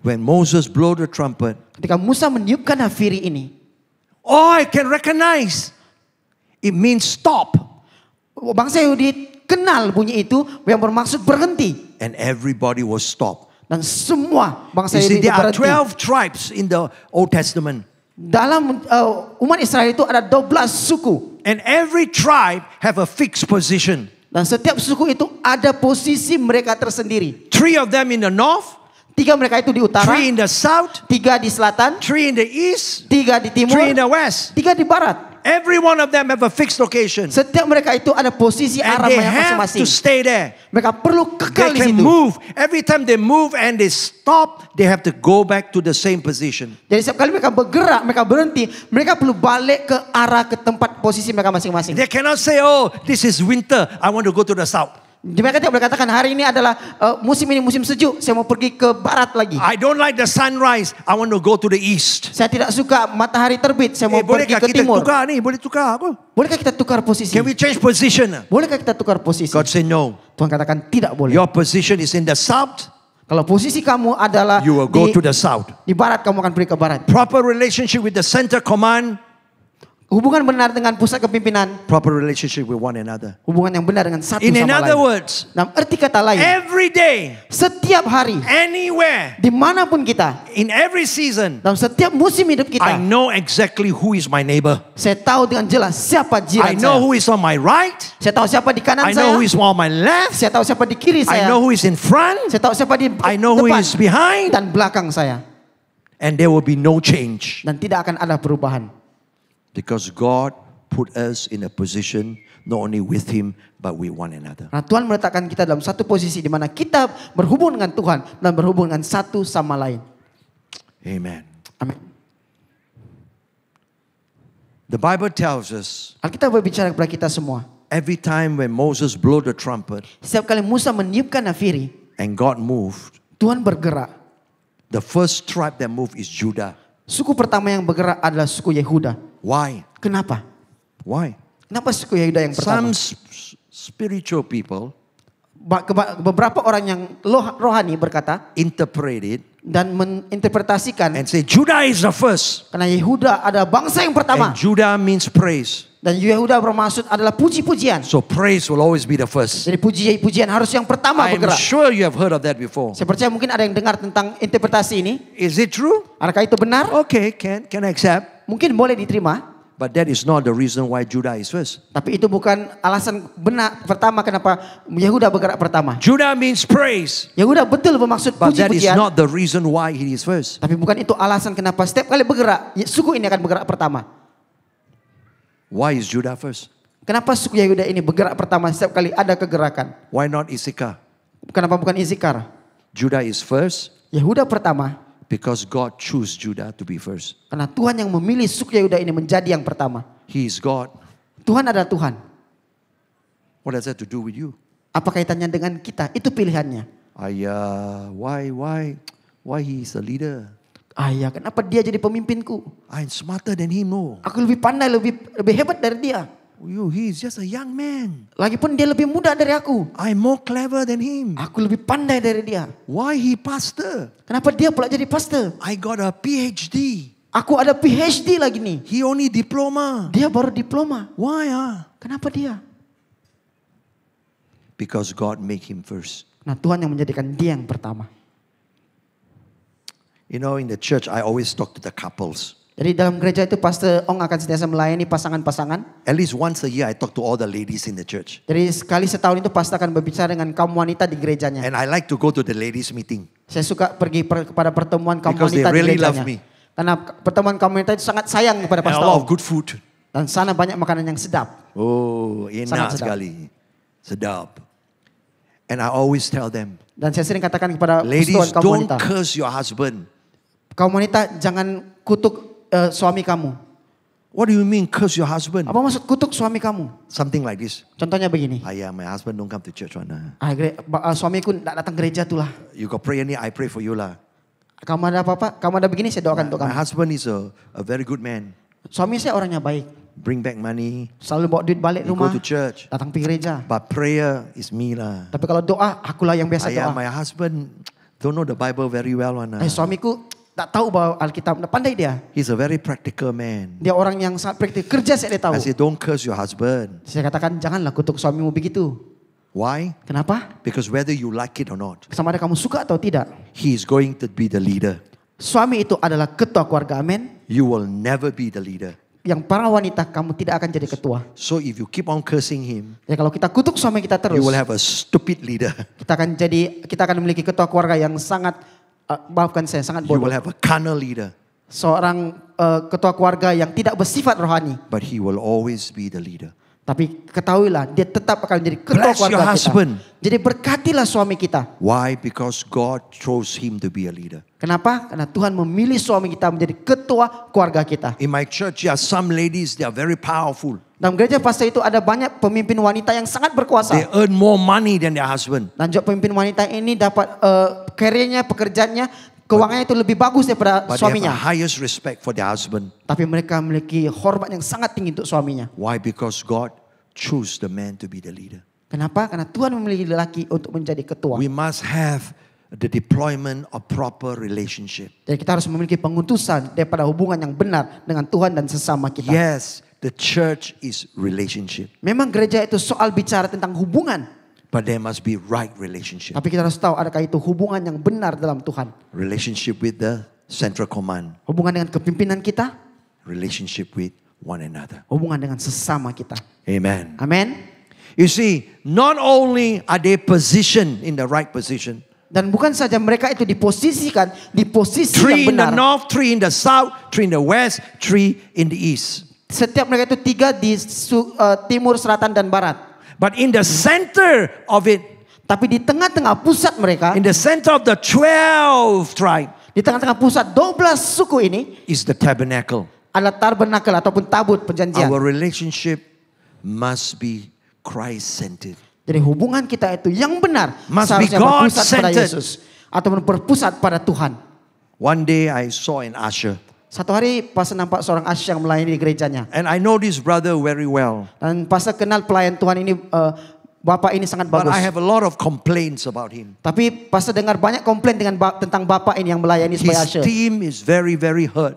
When Moses blew the trumpet, Ketika Musa meniupkan nafiri ini, oh, I can recognize. It means stop. bangsa Yahudi kenal bunyi itu yang bermaksud berhenti. And everybody was stopped. Dan semua bangsa You see, Yahudi there are berhenti. 12 tribes in the Old Testament. Dalam umat Israel itu ada 12 suku. And every tribe have a fixed position. Dan setiap suku itu ada posisi mereka tersendiri. 3 of them in the north, 3 mereka itu di utara, 3 in the south, 3 di selatan, 3 in the east, 3 di timur, 3 in the west. 3 di barat. Every one of them have a fixed location. Setiap mereka itu ada posisi And arah they yang have masing-masing. to stay there. Mereka perlu They kekal di can situ. move. Every time they move and they stop, they have to go back to the same position. Jadi setiap kali mereka bergerak, mereka berhenti, mereka perlu balik ke arah ke tempat posisi mereka masing-masing. They cannot say, oh, this is winter, I want to go to the south. Mereka tidak boleh katakan hari ini adalah musim ini musim sejuk, saya mau pergi ke barat lagi. I don't like the sunrise, I want to go to the east. Saya tidak suka matahari terbit, saya mau pergi Bolehkah ke kita timur. tukar ni? Boleh tukar apa? Bolehkah kita tukar posisi? Can we change position? Bolehkah kita tukar posisi? God say no. Tuhan katakan tidak boleh. Your position is in the south, Kalau posisi kamu adalah you will go to the south. di barat, kamu akan pergi ke barat. Proper relationship with the center command, Hubungan benar dengan pusat kepimpinan, proper relationship with one another. hubungan yang benar dengan satu In sama other lain. words, Dalam arti kata lain, every day, setiap hari, anywhere, dimanapun kita, in every season, dalam setiap musim hidup I kita, know exactly who is my neighbor. saya tahu dengan jelas siapa I jiran know saya. who is on my right. Saya tahu siapa di kanan I saya. know who is on my left. Saya tahu siapa di kiri I saya. know who is in front. Saya tahu siapa di I know who depan is behind. dan belakang saya. And there will be no change. Dan tidak akan ada perubahan. Because God put us in a position not only with Him, but with one another. Nah, Tuhan meletakkan kita dalam satu posisi di mana kita berhubung dengan Tuhan dan berhubung dengan satu sama lain. Amen. Amin. The Bible tells us Alkitab berbicara kepada kita semua. every time when Moses blew the trumpet, Setiap kali Musa meniupkan nafiri, and God moved, Tuhan bergerak. the first tribe that moved is Judah. Suku pertama yang bergerak adalah suku Yehuda. Why? Kenapa? Why? Kenapa suku Yehuda yang pertama? Some spiritual people Beberapa orang yang rohani berkata interpret it dan menginterpretasikan and say Judah is the first. karena Yehuda adalah bangsa yang pertama. And Judah means praise. Dan Yehuda bermaksud adalah puji-pujian. So praise will always be the first. Jadi puji-pujian harus yang pertama I'm bergerak. sure you have heard of that before. Saya percaya mungkin ada yang dengar tentang interpretasi ini. Is it true? Adakah itu benar? Okay, can I accept? Mungkin boleh diterima. But that is not the reason why Judah is first. Tapi itu bukan alasan benar pertama kenapa Yehuda bergerak pertama. Judah means praise. Yehuda betul bermaksud But that is puji-pujian. not the reason why he is first. Tapi bukan itu alasan kenapa setiap kali bergerak, suku ini akan bergerak pertama. Why is Judah first? Kenapa suku Yehuda ini bergerak pertama setiap kali ada kegerakan? Why not Issachar? Kenapa bukan Isakar? Judah is first Yehuda pertama because God chose Judah to be first. karena Tuhan yang memilih suku Yehuda ini menjadi yang pertama. He is God. Tuhan adalah Tuhan. What has that to do with you? Apa kaitannya dengan kita? Itu pilihannya. Why he is a leader? Ayah, kenapa dia jadi pemimpinku? I'm smarter than him. No. Aku lebih pandai, lebih hebat dari dia. He is just a young man. Lagipun dia lebih muda dari aku. I'm more clever than him. Aku lebih pandai dari dia. Why he pastor? Kenapa dia pula jadi pastor? I got a PhD. Aku ada PhD lagi nih. He only diploma. Dia baru diploma. Why? Kenapa dia? Because God make him first. Nah, Tuhan yang menjadikan dia yang pertama. You know, in the church, I always talk to the couples. Jadi dalam gereja itu Pastor Ong akan sentiasa melayani pasangan-pasangan. At least once a year, I talk to all the ladies in the church. Jadi sekali setahun itu Pastor akan berbicara dengan kaum wanita di gerejanya. And I like to go to the ladies meeting. Saya suka pergi kepada pertemuan kaum Because they wanita di really gerejanya. love me. Karena pertemuan kaum wanita itu sangat sayang kepada And a Pastor lot Ong. of good food. Dan sana banyak makanan yang sedap. Oh, enak Sangat sedap. sekali. Sedap. And I always tell them, Dan saya sering katakan kepada ladies, persatuan kaum don't wanita. curse your husband. Kaum wanita jangan kutuk suami kamu. What do you mean curse your husband? Apa maksud kutuk suami kamu? Something like this. Contohnya begini. My husband don't come to church one. Suamiku tidak datang gereja tuh lah. You got prayer ni, I pray for you lah. Kamu ada apa-apa? Kamu ada begini, saya doakan untuk My kamu. husband is a very good man. Suami saya orangnya baik. Bring back money. Selalu bawa duit balik You rumah. go to church. Datang pergi gereja. But prayer is me lah. Tapi kalau doa, akulah yang biasa doa. My husband don't know the Bible very well one. Suamiku tak tahu bahwa Alkitab. Pandai dia. He's a very practical man. Dia orang yang sangat praktik. Kerja saya dia tahu. I say don't curse your husband. Saya katakan janganlah kutuk suamimu begitu. Why? Kenapa? Because whether you like it or not, Sama ada kamu suka atau tidak. he is going to be the leader. Suami itu adalah ketua keluarga, amin. You will never be the leader. Yang para wanita kamu tidak akan jadi ketua. So if you keep on cursing him, Ya kalau kita kutuk suami kita terus, you will have a stupid leader. kita akan memiliki ketua keluarga yang sangat maafkan saya, sangat You will bodoh. have a carnal leader. Seorang ketua keluarga yang tidak bersifat rohani. But he will always be the leader. Tapi ketahuilah dia tetap akan menjadi ketua Bless keluarga your kita. husband. Jadi berkatilah suami kita. Why? Because God chose him to be a leader. Kenapa? Karena Tuhan memilih suami kita menjadi ketua keluarga kita. In my church, there are some ladies, they are very powerful. Dalam gereja pastor itu ada banyak pemimpin wanita yang sangat berkuasa. They earn more money than their husband. Dan juga pemimpin wanita ini dapat karirnya, pekerjaannya, keuangannya itu lebih bagus daripada But they have suaminya. the highest respect for their husband. Tapi mereka memiliki hormat yang sangat tinggi untuk suaminya. Why? Because God chose the man to be the leader. Kenapa? Karena Tuhan memilih lelaki untuk menjadi ketua. We must have the deployment of proper relationship. Jadi kita harus memiliki pengutusan daripada hubungan yang benar dengan Tuhan dan sesama kita. Yes, the church is relationship. Memang gereja itu soal bicara tentang hubungan. But there must be right relationship. Tapi kita harus tahu adakah itu hubungan yang benar dalam Tuhan. Relationship with the central command. Hubungan dengan kepimpinan kita. Relationship with one another. Hubungan dengan sesama kita. Amen. Amin. You see, not only are they positioned in the right position. Dan bukan saja mereka itu diposisikan di posisi Three in yang the benar. north, three in the south, three in the west, three in the east. Setiap mereka itu 3 di timur, selatan, dan barat. But in the center of it, Tapi di tengah-tengah pusat mereka, in the center of the 12 tribe, di tengah-tengah pusat 12 suku ini is the tabernacle. adalah tabernakel ataupun tabut perjanjian. Our relationship must be Christ-centered. Jadi hubungan kita itu yang benar Must be seharusnya berpusat pada God-centered. Yesus ataupun berpusat pada Tuhan. One day I saw an usher. Satu hari pastor nampak seorang asyik yang melayani di gerejanya. And I know this brother very well. Dan pastor kenal pelayan Tuhan ini, bapak ini sangat But bagus. I have a lot of complaints about him. Tapi pastor dengar banyak komplain tentang bapak ini yang melayani sebagai His asyik. team is very, very hurt.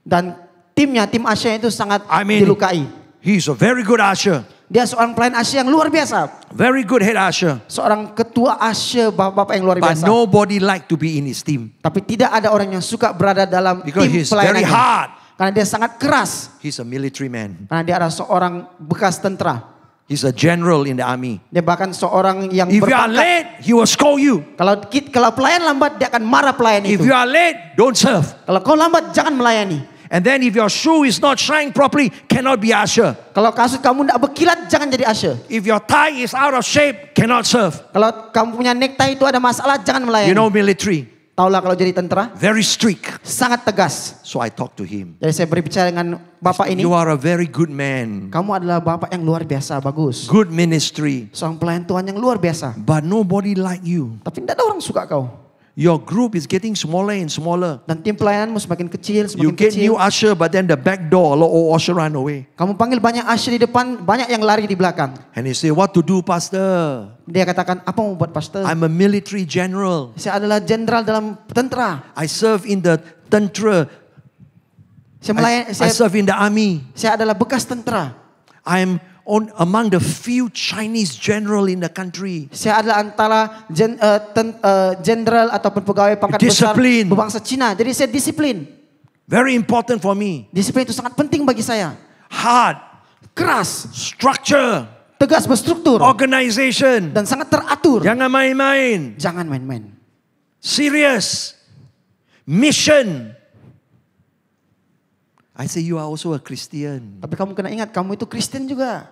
Dan tim asyik itu sangat I mean, dilukai. he's a very good usher. Dia seorang pelayan asyik yang luar biasa. Very good head usher. Seorang ketua asyik bapak yang luar But biasa. nobody like to be in his team. Tapi tidak ada orang yang suka berada dalam Because tim he's very pelayanannya. hard. Karena dia sangat keras. He's a military man. Karena dia adalah seorang bekas tentara. He's a general in the army. Dia bahkan seorang yang If you are berpangkat. late, he will scold you. Kalau pelayan lambat, dia akan marah pelayan If itu. you are late, don't serve. Kalau kau lambat, jangan melayani. And then if your shoe is not shined properly, cannot be usher. Kalau kasut kamu tidak berkilat, jangan jadi asyik. If your tie is out of shape, cannot serve. Kalau kamu punya necktie itu ada masalah, jangan melayani. You know military, Taulah kalau jadi tentara, very strict. sangat tegas. So I talked to him. Jadi saya berbicara dengan bapak ini. You are a very good man. Kamu adalah bapak yang luar biasa, bagus. Good ministry. Seorang pelayan Tuhan yang luar biasa. But nobody like you. Tapi tidak ada orang suka kau. Your group is getting smaller and smaller. Dan tim pelayananmu semakin kecil, You semakin get kecil. new usher, but then the back door, a lot of usher run away. Kamu panggil banyak asyik di depan, banyak yang lari di belakang. And he say, what to do, pastor? Dia katakan, apa mau buat pastor? I'm a military general. Saya adalah jenderal dalam tentara. I serve in the tentara. I serve in the army. Saya adalah bekas tentara. I'm among the few Chinese general in the country. Saya adalah antara jenderal ataupun pegawai pangkat Discipline. besar berbangsa Cina. Jadi saya disiplin. Very important for me. Disiplin itu sangat penting bagi saya. Hard, Keras, structure, tegas berstruktur, organization. dan sangat teratur. Jangan main-main. Jangan main-main. Serious. Mission. I say you are also a Christian. Tapi kamu kena ingat, kamu itu Kristen juga.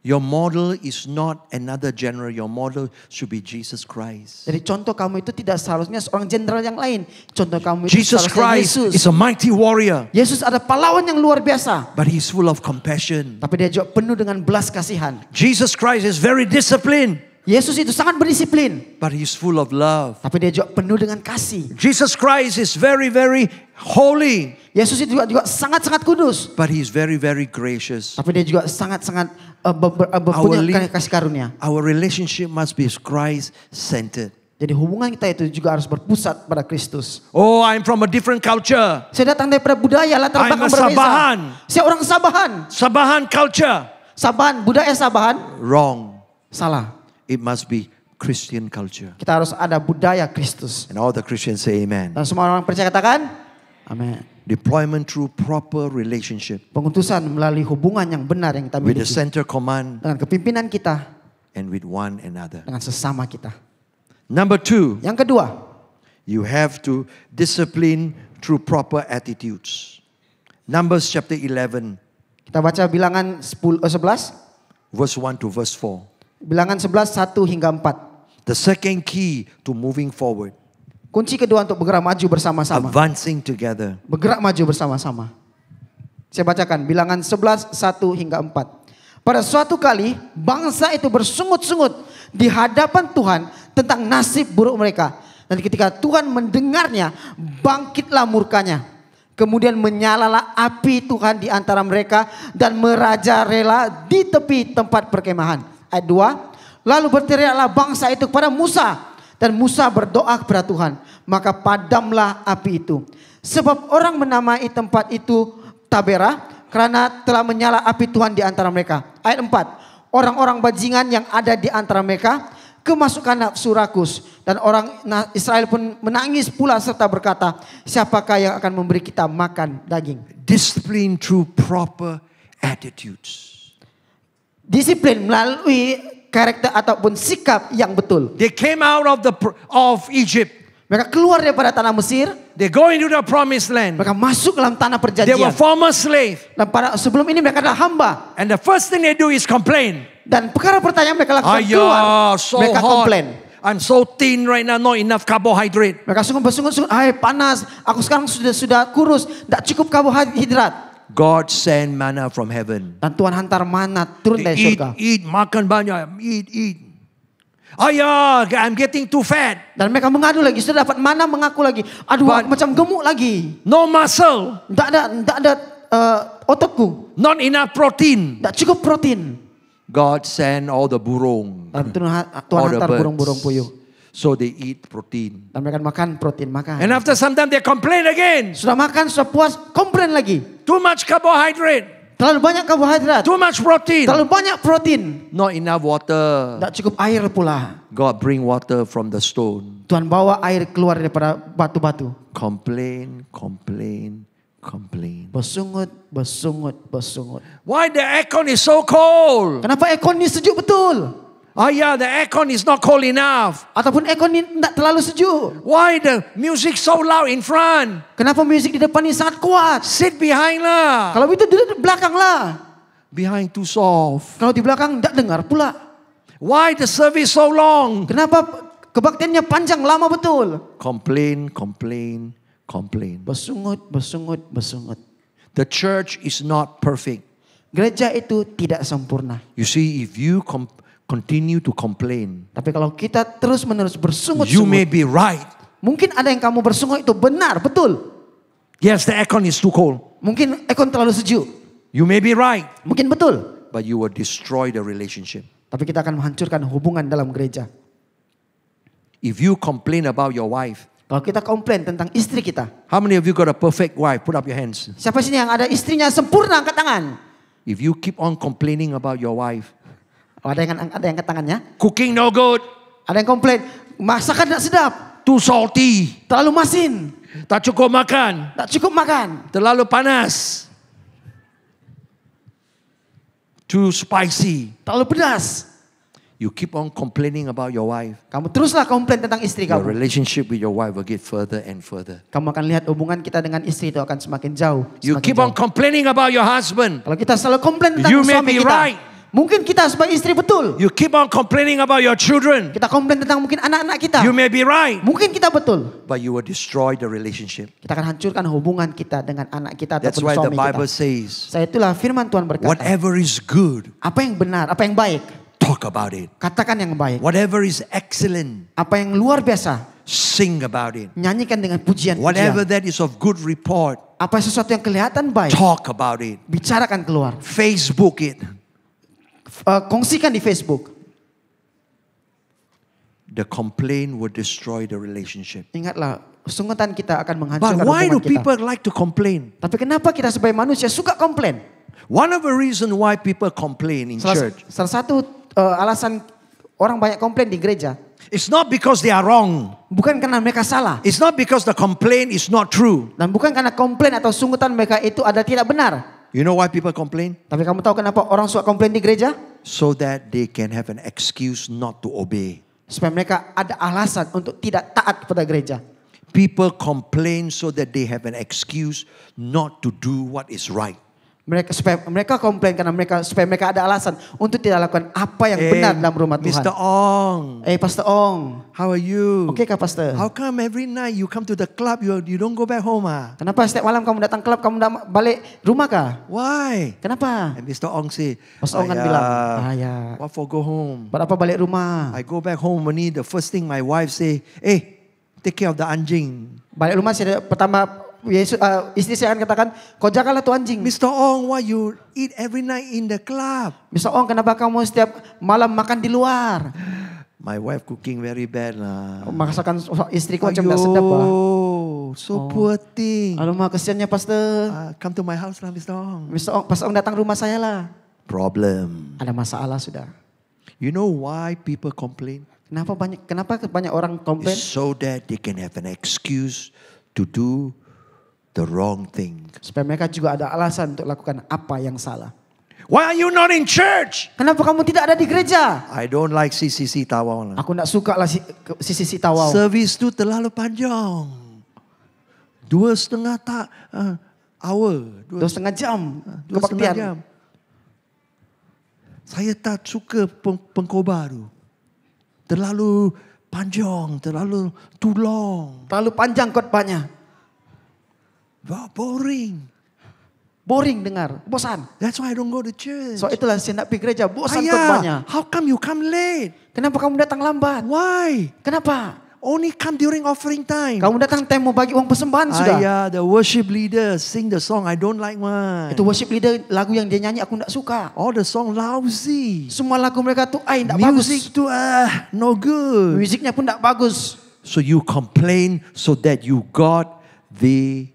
Your model is not another general. Your model should be Jesus Christ. Jadi contoh kamu itu tidak seharusnya seorang jenderal yang lain. Contoh kamu itu Jesus seharusnya Christ Yesus. is a mighty warrior. Yesus ada pahlawan yang luar biasa. But he's full of compassion. Tapi dia juga penuh dengan belas kasihan. Jesus Christ is very disciplined. Yesus itu sangat berdisiplin. But he's full of love. Tapi dia juga penuh dengan kasih. Jesus Christ is very, very holy. Yesus itu juga sangat-sangat kudus. But he's very, very gracious. Tapi dia juga sangat-sangat punya kasih karunia. Our relationship must be Christ-centered. Jadi hubungan kita itu juga harus berpusat pada Kristus. Oh, I'm from a different culture. Saya datang daripada budaya latar I'm belakang a berbeza. Sabahan. Saya orang Sabahan. Sabahan culture. Sabahan, budaya Sabahan. Wrong. Salah. It must be Christian culture. Kita harus ada budaya Kristus. And all the Christians say amen. Dan semua orang percaya katakan, amin. Deployment through proper relationship Pengutusan melalui hubungan yang benar yang kita with the miliki. center command Dengan kepimpinan kita, and with one another. dengan sesama kita. Number 2, Yang kedua, you have to discipline through proper attitudes. Numbers chapter 11, kita baca bilangan 11. verse 1 to verse 4. Bilangan 11, 1 hingga 4. The second key to moving forward, Kunci kedua untuk bergerak maju bersama-sama. advancing together. Bergerak maju bersama-sama. Saya bacakan bilangan 11, 1 hingga 4. Pada suatu kali bangsa itu bersungut-sungut di hadapan Tuhan tentang nasib buruk mereka. Dan ketika Tuhan mendengarnya, bangkitlah murkanya. Kemudian menyalalah api Tuhan di antara mereka dan merajalela di tepi tempat perkemahan. Ayat 2. Lalu berteriaklah bangsa itu kepada Musa. Dan Musa berdoa kepada Tuhan. Maka padamlah api itu. Sebab orang menamai tempat itu Tabera. Karena telah menyala api Tuhan di antara mereka. Ayat 4. Orang-orang bajingan yang ada di antara mereka kemasukan nafsu rakus. Dan orang Israel pun menangis pula serta berkata, siapakah yang akan memberi kita makan daging? Discipline through proper attitudes. Disiplin melalui karakter ataupun sikap yang betul. They came out of Egypt. Mereka keluar daripada tanah Mesir. They go into the promised land. Mereka masuk dalam tanah They were perjanjian. former slave. Dan sebelum ini mereka adalah hamba. And the first thing they do is complain. Dan perkara pertanyaan mereka lakukan keluar. So Mereka hot. komplain. I'm so thin right now, not enough carbohydrate. Mereka bersungut-sungut, panas. Aku sekarang sudah kurus, tidak cukup karbohidrat. God sent manna from heaven. Dan Tuhan hantar mana turun dari They surga. eat, makan banyak, eat. Ayah, I'm getting too fat. Dan mereka mengadu lagi, sudah dapat mana mengaku lagi. Aduh, aku macam gemuk lagi. No muscle, Tidak ada ototku. not enough protein. Tidak cukup protein. God sent all the burung, Dan Tuhan all the hantar birds. burung-burung puyuh. So they eat protein. Dan mereka makan protein, makan. And after some time they complain again. Sudah makan, sudah puas, komplain lagi. Too much carbohydrate, Terlalu banyak karbohidrat. too much protein, Terlalu banyak protein. not enough water. Tidak cukup air pula. God bring water from the stone. Tuhan bawa air keluar daripada batu-batu. Complain. Bersungut. Why the aircon is so cold? Kenapa aircon ini sejuk betul? Ayah, the aircon is not cold enough. Ataupun aircon ini tidak terlalu sejuk. Why the music so loud in front? Kenapa musik di depan ini sangat kuat? Sit behind lah. Kalau itu duduk di belakang lah. Behind too soft. Kalau di belakang tidak dengar pula. Why the service so long? Kenapa kebaktiannya panjang lama betul? Complain. Bersungut. The church is not perfect. Gereja itu tidak sempurna. You see, if you continue to complain, Tapi kalau kita terus-menerus you may bersungut-sungut, be right. mungkin ada yang kamu bersungut itu benar, betul. Yes, the aircon is too cold. Mungkin aircon terlalu sejuk, You may be right, mungkin betul. but you will destroy the relationship. Tapi kita akan menghancurkan hubungan dalam gereja. If you complain about your wife, Kalau kita komplain tentang istri kita. how many of you got a perfect wife? Put up your hands. Siapa sini yang ada istrinya sempurna, angkat tangan. If you keep on complaining about your wife, Oh, ada yang angkat tangannya. cooking no good, Ada yang komplain, masakan tidak sedap, too salty, terlalu masin, tak cukup makan, tak cukup makan, terlalu panas, too spicy. terlalu pedas. You keep on complaining about your wife, Kamu teruslah komplain tentang istri your kamu. relationship with your wife will get further and further. Kamu akan lihat hubungan kita dengan istri itu akan semakin jauh. You semakin keep on jauh. complaining about your husband, Kalau kita selalu komplain tentang You may suami be kita, right. mungkin kita sebagai istri betul. you keep on complaining about your children, Kita komplain tentang mungkin anak-anak kita, you may be right, mungkin kita betul. but you will destroy the relationship. Kita akan hancurkan hubungan kita dengan anak kita That's ataupun why the suami Bible kita. says, Saya itulah firman Tuhan berkata, whatever is good, apa yang benar, apa yang baik, talk about it. katakan yang baik. Whatever is excellent, Apa yang luar biasa, sing about it. nyanyikan dengan pujian-pujian. Whatever that is of good report, Apa sesuatu yang kelihatan baik, talk about it. bicarakan keluar. Facebook it. Kongsikan di Facebook. The complaint will destroy the relationship. Ingatlah, sungutan kita akan But menghancurkan why do hubungan kita. people like to complain? Tapi kenapa kita sebagai manusia suka komplain? One of the reasons why people complain in church, Salah satu alasan orang banyak komplain di gereja, it's not because they are wrong. bukan karena mereka salah. It's not because the complaint is not true. Dan bukan karena komplain atau sungutan mereka itu ada tidak benar. You know why people complain? Tapi kamu tahu kenapa orang suka komplain di gereja? So that they can have an excuse not to obey. Supaya mereka ada alasan untuk tidak taat kepada gereja. People complain so that they have an excuse not to do what is right. Mereka komplain karena supaya mereka ada alasan untuk tidak lakukan apa yang benar dalam rumah Tuhan. Mr. Ong, Pastor Ong, how are you? oke kah Pastor? How come every night you come to the club, you don't go back home? Kenapa setiap malam kamu datang klub, kamu balik rumah kah? Why? Kenapa? And Mr. Ong say, Pastor Ong kan bilang, ya, what for go home? buat apa balik rumah? I go back home only the first thing my wife say, take care of the anjing. Balik rumah pertama istri saya akan katakan, kau jagalah tu anjing. Mr. Ong, why you eat every night in the club? Mr. Ong, kenapa kamu setiap malam makan di luar? My wife cooking very bad lah. Masakan istriku macam tidak sedap lah. So poor thing. Alamak, kesiannya Pastor. Come to my house lah, Mr. Ong. Pastor Ong datang rumah saya lah. Problem. Ada masalah sudah. You know why people complain? Kenapa banyak orang komplain? It's so that they can have an excuse to do the wrong thing. Supaya mereka juga ada alasan untuk lakukan apa yang salah. Why are you not in church? Kenapa kamu tidak ada di gereja? I don't like CCC Tawau. Aku tidak suka lah sisi tawau. Service tu terlalu panjang. 2,5 hour. 2,5 jam 2,5 kebaktian. jam. Saya tak suka pengkhotbah tu. Terlalu panjang, terlalu too long. Terlalu panjang khotbahnya. Boring. Boring dengar, bosan. That's why I don't go to church. So itulah saya tidak pergi gereja, bosan Ayah, khotbahnya. how come you come late? Kenapa kamu datang lambat? Why? Kenapa? Only come during offering time. Kamu datang time mau bagi uang persembahan sudah. Ayah, the worship leader sing the song I don't like one. Itu worship leader, lagu yang dia nyanyi aku tidak suka. All the song lousy. Semua lagu mereka tuh tidak bagus. Music too no good. Musiknya pun tidak bagus. So you complain so that you got the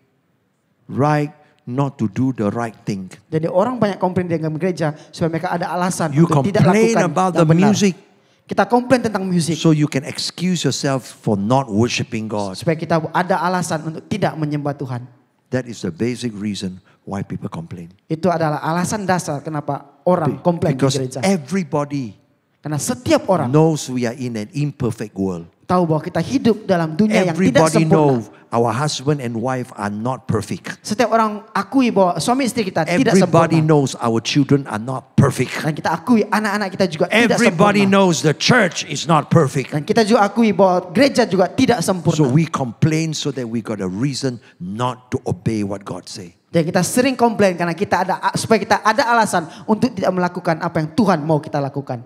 right not to do the right thing. Jadi orang banyak komplain di dalam gereja supaya mereka ada alasan You untuk tidak complain lakukan about yang the benar. music Kita komplain tentang musik so you can excuse yourself for not worshiping God. supaya kita ada alasan untuk tidak menyembah Tuhan. That is the basic reason why people complain. Itu adalah alasan dasar kenapa orang komplain di Because gereja. everybody Karena setiap orang knows we are in an imperfect world. tahu bahwa kita hidup dalam dunia yang tidak Everybody sempurna. knows our husband and wife are not perfect. Setiap orang akui bahwa suami istri kita tidak Everybody sempurna. knows our children are not perfect. Dan kita akui anak-anak kita juga tidak Everybody sempurna. knows the church is not perfect. Dan kita juga akui bahwa gereja juga tidak So sempurna. we complain so that we got a reason not to obey what God say. Dan kita sering komplain karena kita ada supaya kita ada alasan untuk tidak melakukan apa yang Tuhan mau kita lakukan.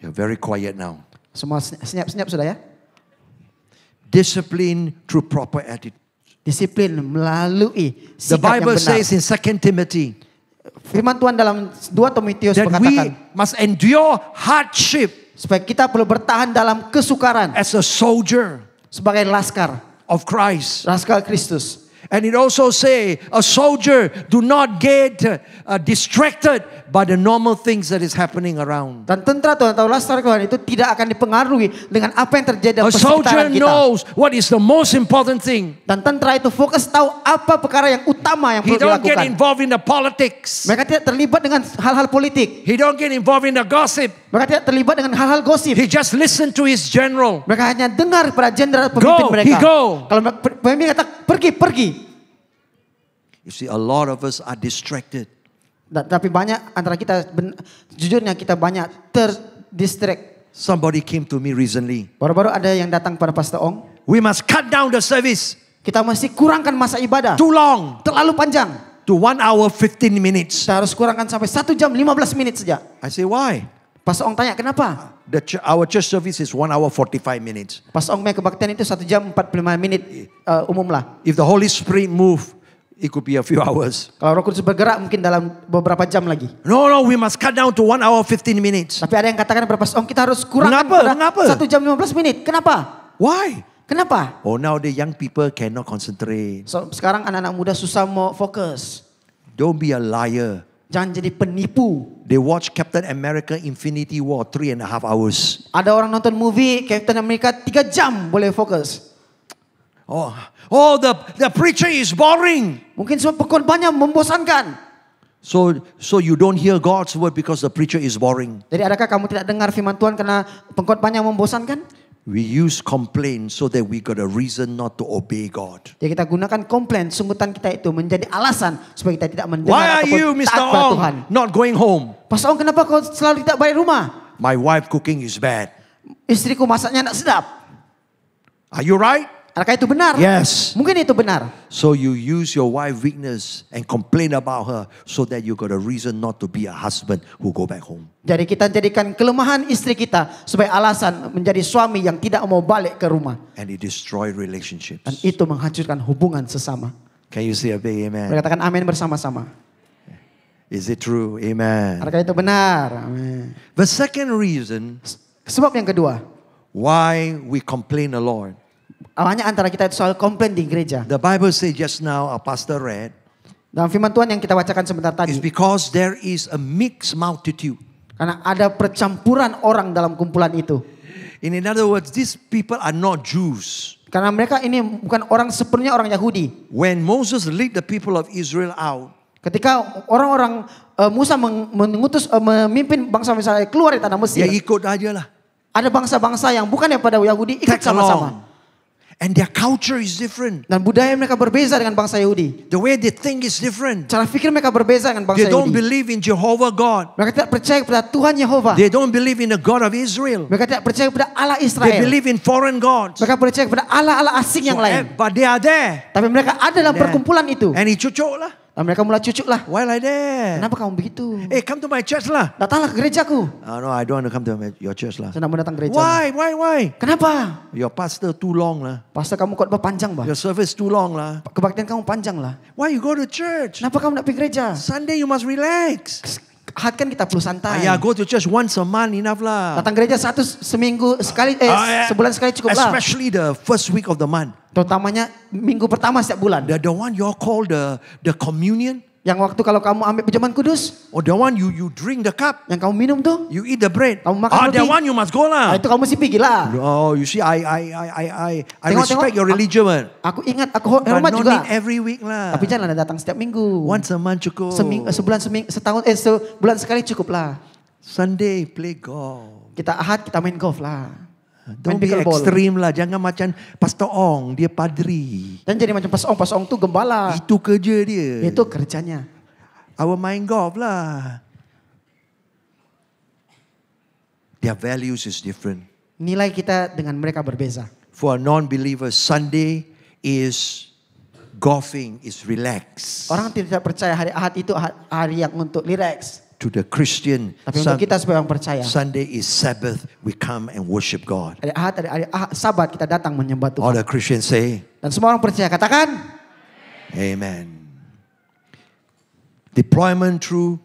You're very quiet now. Semua senyap-senyap sudah ya. Discipline through proper attitude. Disiplin melalui The sikap yang Bible benar. says in 2 Timothy Firman Tuhan dalam 2 Timotius that berkatakan we must endure hardship supaya kita perlu bertahan dalam kesukaran as a soldier sebagai laskar Kristus. And it also say a soldier do not get distracted by the normal things that is happening around. Dan tentara Tuhan atau laskar Tuhan itu tidak akan dipengaruhi dengan apa yang terjadi dalam A soldier persekitaran kita. knows what is the most important thing. Dan tentara itu fokus tahu apa perkara yang utama yang He perlu don't get dilakukan. involved in the politics. Mereka tidak terlibat dengan hal-hal politik. He don't get involved in the gossip. Mereka tidak terlibat dengan hal-hal gosip. He just listen to his general. Mereka hanya dengar pada jenderal pemimpin Go, mereka. he go. Kalau pemimpin kata pergi. You see, a lot of us are distracted. Tapi banyak antara kita, jujurnya kita banyak terdistract. Somebody came to me recently. Baru-baru ada yang datang pada Pastor Ong. We must cut down the service. Kita mesti kurangkan masa ibadah. Too long. Terlalu panjang. To 1 hour 15 minutes. Kita harus kurangkan sampai 1 jam 15 menit saja. I say, why? Pastor Ong tanya, kenapa? Our church service is 1 hour 45 minutes. Pastor Ong punya kebaktian itu 1 jam 45 menit umum lah. If the Holy Spirit move, it could be a few hours. Kalau Roh Kudus bergerak mungkin dalam beberapa jam lagi. No, we must cut down to 1 hour 15 minutes. Tapi ada yang katakan kepada Pastor Ong, kita harus kurangkan Mengapa? 1 jam 15 menit. Kenapa? Why? Kenapa? Oh, now the young people cannot concentrate. So, sekarang anak-anak muda susah mau fokus. Don't be a liar. Jangan jadi penipu. They watch Captain America Infinity War 3.5 hours. Ada orang nonton movie Captain America 3 jam boleh fokus. Oh, the preacher is boring. Mungkin semua pengkhotbahnya membosankan. So you don't hear God's word because the preacher is boring. Jadi adakah kamu tidak dengar firman Tuhan karena pengkhotbahnya membosankan? We use complaint so that we got a reason not to obey God. Jadi kita gunakan komplain, sunggutan kita itu menjadi alasan supaya kita tidak mendengar Why are ataupun you, Mr. taat kepada Tuhan. Ong, not going home? Pastor Ong, kenapa kau selalu tidak balik rumah? My wife cooking is bad. Istriku masaknya tidak sedap. Are you right? Adakah itu benar? Yes. Mungkin itu benar. So you use your wife weakness and complain about her so that you got a reason not to be a husband who go back home. Jadi kita jadikan kelemahan istri kita sebagai alasan menjadi suami yang tidak mau balik ke rumah. And it destroy relationships. Dan itu menghancurkan hubungan sesama. Can you say a big amen? Berkatakan amin bersama-sama. Is it true? Amen. Adakah itu benar? Amin. The second reason Sebab yang kedua, why we complain a lot. awalnya antara kita itu soal komplain di gereja. The Bible says just now, our pastor read, Dalam firman Tuhan yang kita bacakan sebentar is tadi. because there is a mixed multitude. Karena ada percampuran orang dalam kumpulan itu. In other words, these people are not Jews. Karena mereka ini bukan orang sepenuhnya orang Yahudi. When Moses lead the people of Israel out, Ketika orang-orang Musa memimpin bangsa Israel keluar dari tanah Mesir. dia ikut aja lah. Ada bangsa-bangsa yang bukan daripada Yahudi ikut Tag sama-sama. along. And their culture is different. Dan budaya mereka berbeza dengan bangsa Yahudi. The way they think is different. Cara fikir mereka berbeza dengan bangsa They don't Yahudi. believe in Jehovah God. Mereka tidak percaya kepada Tuhan Yehova. They don't believe in the God of Israel. Mereka tidak percaya kepada Allah They Israel. believe in foreign gods. Mereka percaya kepada Allah-Allah asing yang lain. But they are there. Tapi mereka ada dalam There. perkumpulan itu. And he cucuk lah. Dan mereka mulai cucuk lah. Why like that? Kenapa kamu begitu? Hey, come to my church lah. Datanglah ke gerejaku. No, I don't want to come to your church lah. Saya nak mau datang gereja. Why? Kenapa? Your pastor too long lah. Pastor kamu khotbah panjang bah. Your service too long lah. Kebaktian kamu panjang lah. Why you go to church? Kenapa kamu nak pergi gereja? Sunday you must relax. Ahad kan kita perlu santai. Yeah, go to church once a month enough lah. Datang gereja seminggu sekali, sebulan sekali cukup lah. Especially the first week of the month. Terutamanya minggu pertama setiap bulan. The one you all call the communion. Yang waktu kalau kamu ambil perjamuan kudus. Or the one you drink the cup. Yang kamu minum tuh. You eat the bread. Kamu makan roti. That one you must go lah. Itu kamu mesti pergi lah. Oh, you see, I respect your religion. Aku ingat, aku hormat but juga. Not every week lah. Tapi janganlah datang setiap minggu. Once a month cukup. Sebulan sekali cukup lah. Sunday play golf. Kita Ahad kita main golf lah. Don't be extreme lah. Jangan macam Pastor Ong, dia padri. Dan jadi macam Pastor Ong tu gembala. Itu kerja dia. Itu kerjanya. Our main golf lah. Their values is different. Nilai kita dengan mereka berbeza. For a non-believer, Sunday is golfing, is relax. Orang tidak percaya hari Ahad itu hari yang untuk relax. To the Christian, tapi untuk kita sebagai orang percaya, Sunday is Sabbath. We come and worship God. Hari Ahad, Sabat kita datang menyembah Tuhan. All the Christians say. Dan semua orang percaya katakan. Amen. Deployment through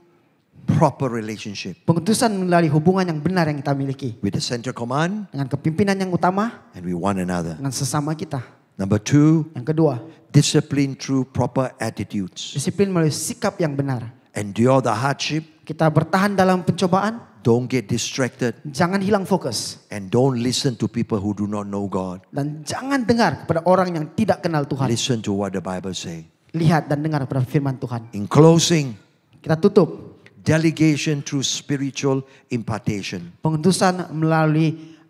proper relationship. Pengutusan melalui hubungan yang benar yang kita miliki. With the central command. Dengan kepimpinan yang utama. And with one another. Dengan sesama kita. Number 2. Yang kedua. Discipline through proper attitudes. Disiplin melalui sikap yang benar. Endure the hardship. Kita bertahan dalam pencobaan. Don't get distracted. Jangan hilang fokus. And don't listen to people who do not know God. Dan jangan dengar kepada orang yang tidak kenal Tuhan. Listen to what the Bible say. Lihat dan dengar pada firman Tuhan. In closing, kita tutup. Delegation through spiritual impartation. Pengutusan melalui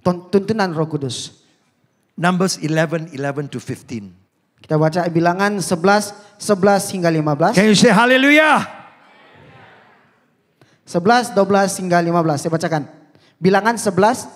tuntunan Roh Kudus. Numbers 11:11 to 15. Kita baca Bilangan 11 hingga 15. Can you say hallelujah? 11, 12 hingga 15. Saya bacakan. Bilangan 11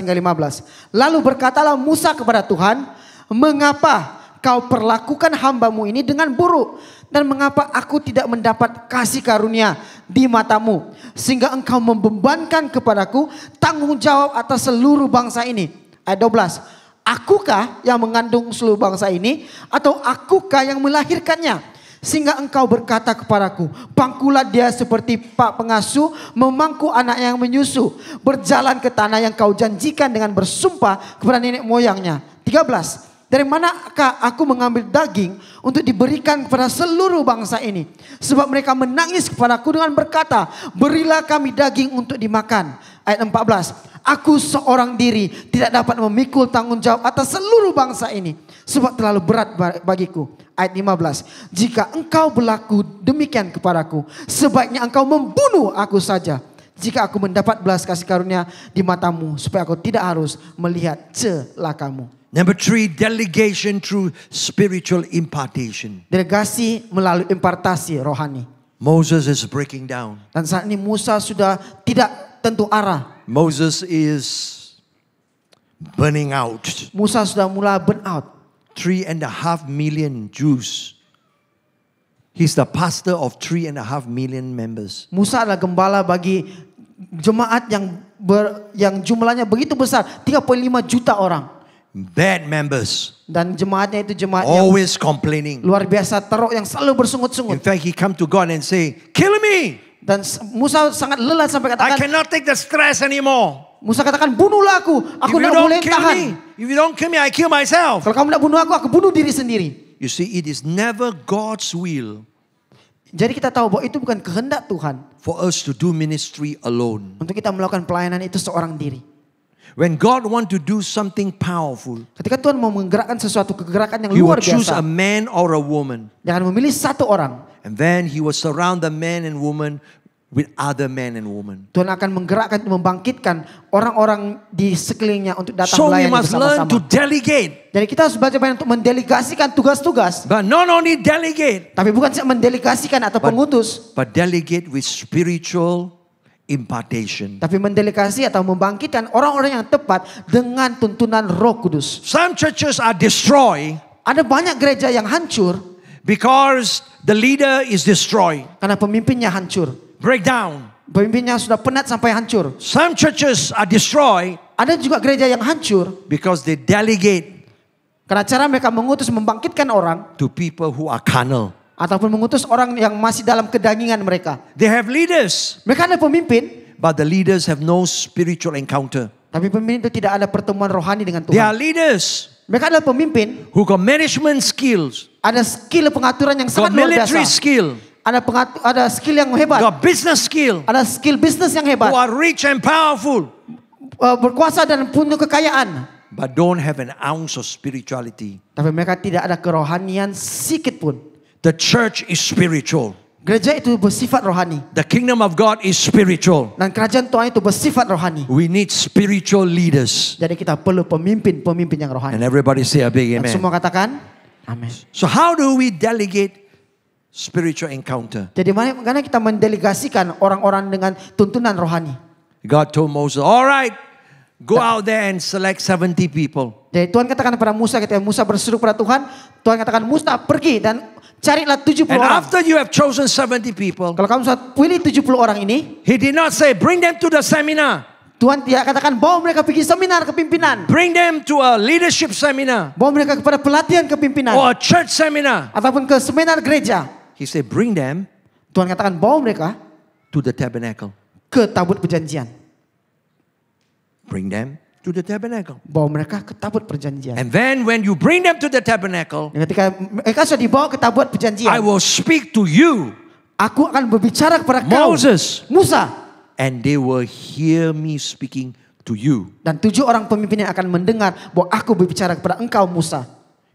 hingga 15. Lalu berkatalah Musa kepada Tuhan, mengapa kau perlakukan hambamu ini dengan buruk? Dan mengapa aku tidak mendapat kasih karunia di matamu? Sehingga engkau membebankan kepadaku tanggung jawab atas seluruh bangsa ini. Ayat 12. Akukah yang mengandung seluruh bangsa ini? Atau akukah yang melahirkannya? Sehingga engkau berkata kepadaku, pangkulah dia seperti pak pengasuh memangku anak yang menyusu. Berjalan ke tanah yang kau janjikan dengan bersumpah kepada nenek moyangnya. 13. Dari manakah aku mengambil daging untuk diberikan kepada seluruh bangsa ini? Sebab mereka menangis kepadaku dengan berkata, berilah kami daging untuk dimakan. Ayat 14. Aku seorang diri tidak dapat memikul tanggung jawab atas seluruh bangsa ini. Sebab terlalu berat bagiku. Ayat 15. Jika engkau berlaku demikian kepadaku, sebaiknya engkau membunuh aku saja. Jika aku mendapat belas kasih karunia di matamu, supaya aku tidak harus melihat celakamu. Number 3, delegation through spiritual impartation. Delegasi melalui impartasi rohani. Moses is breaking down. Dan saat ini Musa sudah tidak tentu arah. Moses is burning out. Musa sudah mulai burn out. 3.5 million Jews. He's the pastor of 3.5 million members. Musa adalah gembala bagi jemaat yang jumlahnya begitu besar, 35 juta orang. Bad members. Dan jemaatnya itu jemaat always yang complaining. Luar biasa teruk yang selalu bersungut-sungut. In fact, he come to God and say, "Kill me." Dan Musa sangat lelah sampai katakan, I cannot take the stress anymore. Musa katakan, bunuhlah aku tidak boleh tahan. If you don't kill me, I kill myself. Kalau kamu tidak bunuh aku bunuh diri sendiri. You see, it is never God's will. Jadi kita tahu bahwa itu bukan kehendak Tuhan. For us to do ministry alone. Untuk kita melakukan pelayanan itu seorang diri. When God want to do something powerful, ketika Tuhan mau menggerakkan sesuatu kegerakan yang He luar will choose biasa, a man or a woman. Dia akan memilih satu orang. And then He will surround the man and woman with other men and women. Tuhan akan menggerakkan, membangkitkan orang-orang di sekelilingnya untuk datang So we melayani must learn bersama-sama. to delegate. Jadi kita harus belajar untuk mendelegasikan tugas-tugas. But not only delegate, tapi bukan saja mendelegasikan atau pengutus, but delegate with spiritual impartation. Tapi mendelegasi atau membangkitkan orang-orang yang tepat dengan tuntunan Roh Kudus. Some churches are destroyed. Ada banyak gereja yang hancur because the leader is destroyed, karena pemimpinnya hancur. break down. Pemimpinnya sudah penat sampai hancur. Some churches are destroyed Ada juga gereja yang hancur because they delegate karena cara mereka mengutus membangkitkan orang to people who are carnal. ataupun mengutus orang yang masih dalam kedagingan mereka. They have leaders, Mereka ada pemimpin, but the leaders have no spiritual encounter. tapi pemimpin itu tidak ada pertemuan rohani dengan They are Tuhan. leaders Mereka adalah pemimpin, who got management skills, ada skill pengaturan yang got sangat luar military biasa. skill, Ada skill yang hebat, got business skill, ada skill bisnis yang who hebat, are rich and powerful, berkuasa dan punya kekayaan. but don't have an ounce of spirituality. Tapi mereka tidak ada kerohanian sedikit pun. The church is spiritual. Gereja itu bersifat rohani. The kingdom of God is spiritual. Dan kerajaan Tuhan itu bersifat rohani. We need spiritual leaders. Jadi kita perlu pemimpin-pemimpin yang rohani. And everybody say a big Dan amen. semua katakan, amin. So how do we delegate spiritual encounter? Jadi bagaimana kita mendelegasikan orang-orang dengan tuntunan rohani. God told Moses, all right, go out there and select 70 people. Jadi Tuhan katakan kepada Musa ketika Musa berseru kepada Tuhan, Tuhan katakan Musa pergi dan carilah 70 And orang. after you have chosen 70 people, Kalau kamu sudah pilih 70 orang ini, he did not say, bring them to the seminar. Tuhan tidak katakan bawa mereka pergi seminar kepimpinan. Bring them to a leadership seminar Bawa mereka kepada pelatihan kepimpinan. or a church seminar. Ataupun ke seminar gereja. He said, bring them Tuhan katakan bawa mereka to the tabernacle. ke tabut perjanjian. Bring them to the tabernacle. Bawa mereka ke tabut perjanjian. And then when you bring them to the tabernacle, Dan ketika mereka sudah dibawa ke tabut I perjanjian, will speak to you, aku akan berbicara kepada kau, Moses, Musa. and they will hear me speaking to you. Dan 7 orang pemimpin yang akan mendengar bahwa aku berbicara kepada engkau, Musa.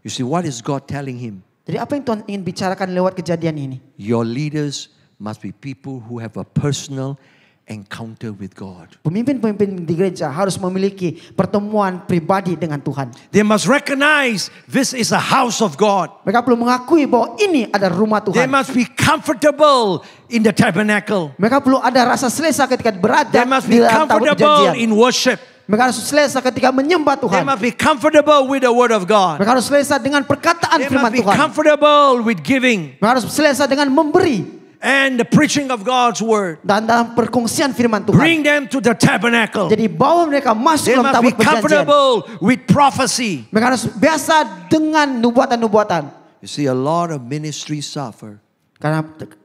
You see, what is God telling him? Jadi apa yang Tuhan ingin bicarakan lewat kejadian ini? Your leaders must be people who have a personal encounter with God. Pemimpin-pemimpin di gereja harus memiliki pertemuan pribadi dengan Tuhan. They must recognize this is a house of God. Mereka perlu mengakui bahwa ini adalah rumah They Tuhan. must be comfortable in the tabernacle. Mereka perlu ada rasa selesa ketika berada They must di be dalam tabut comfortable perjanjian. in worship. Mereka harus selesa ketika menyembah They Tuhan. must be comfortable with the word of God. Mereka harus selesa dengan perkataan They firman must be Tuhan. comfortable with giving Mereka harus selesa dengan memberi and the preaching of God's word. dan dalam perkongsian firman Tuhan. Bring them to the tabernacle. Jadi bawa mereka masuk They dalam must be tabut perjanjian. comfortable with prophecy. Mereka harus biasa dengan nubuatan-nubuatan. You see, a lot of ministries suffer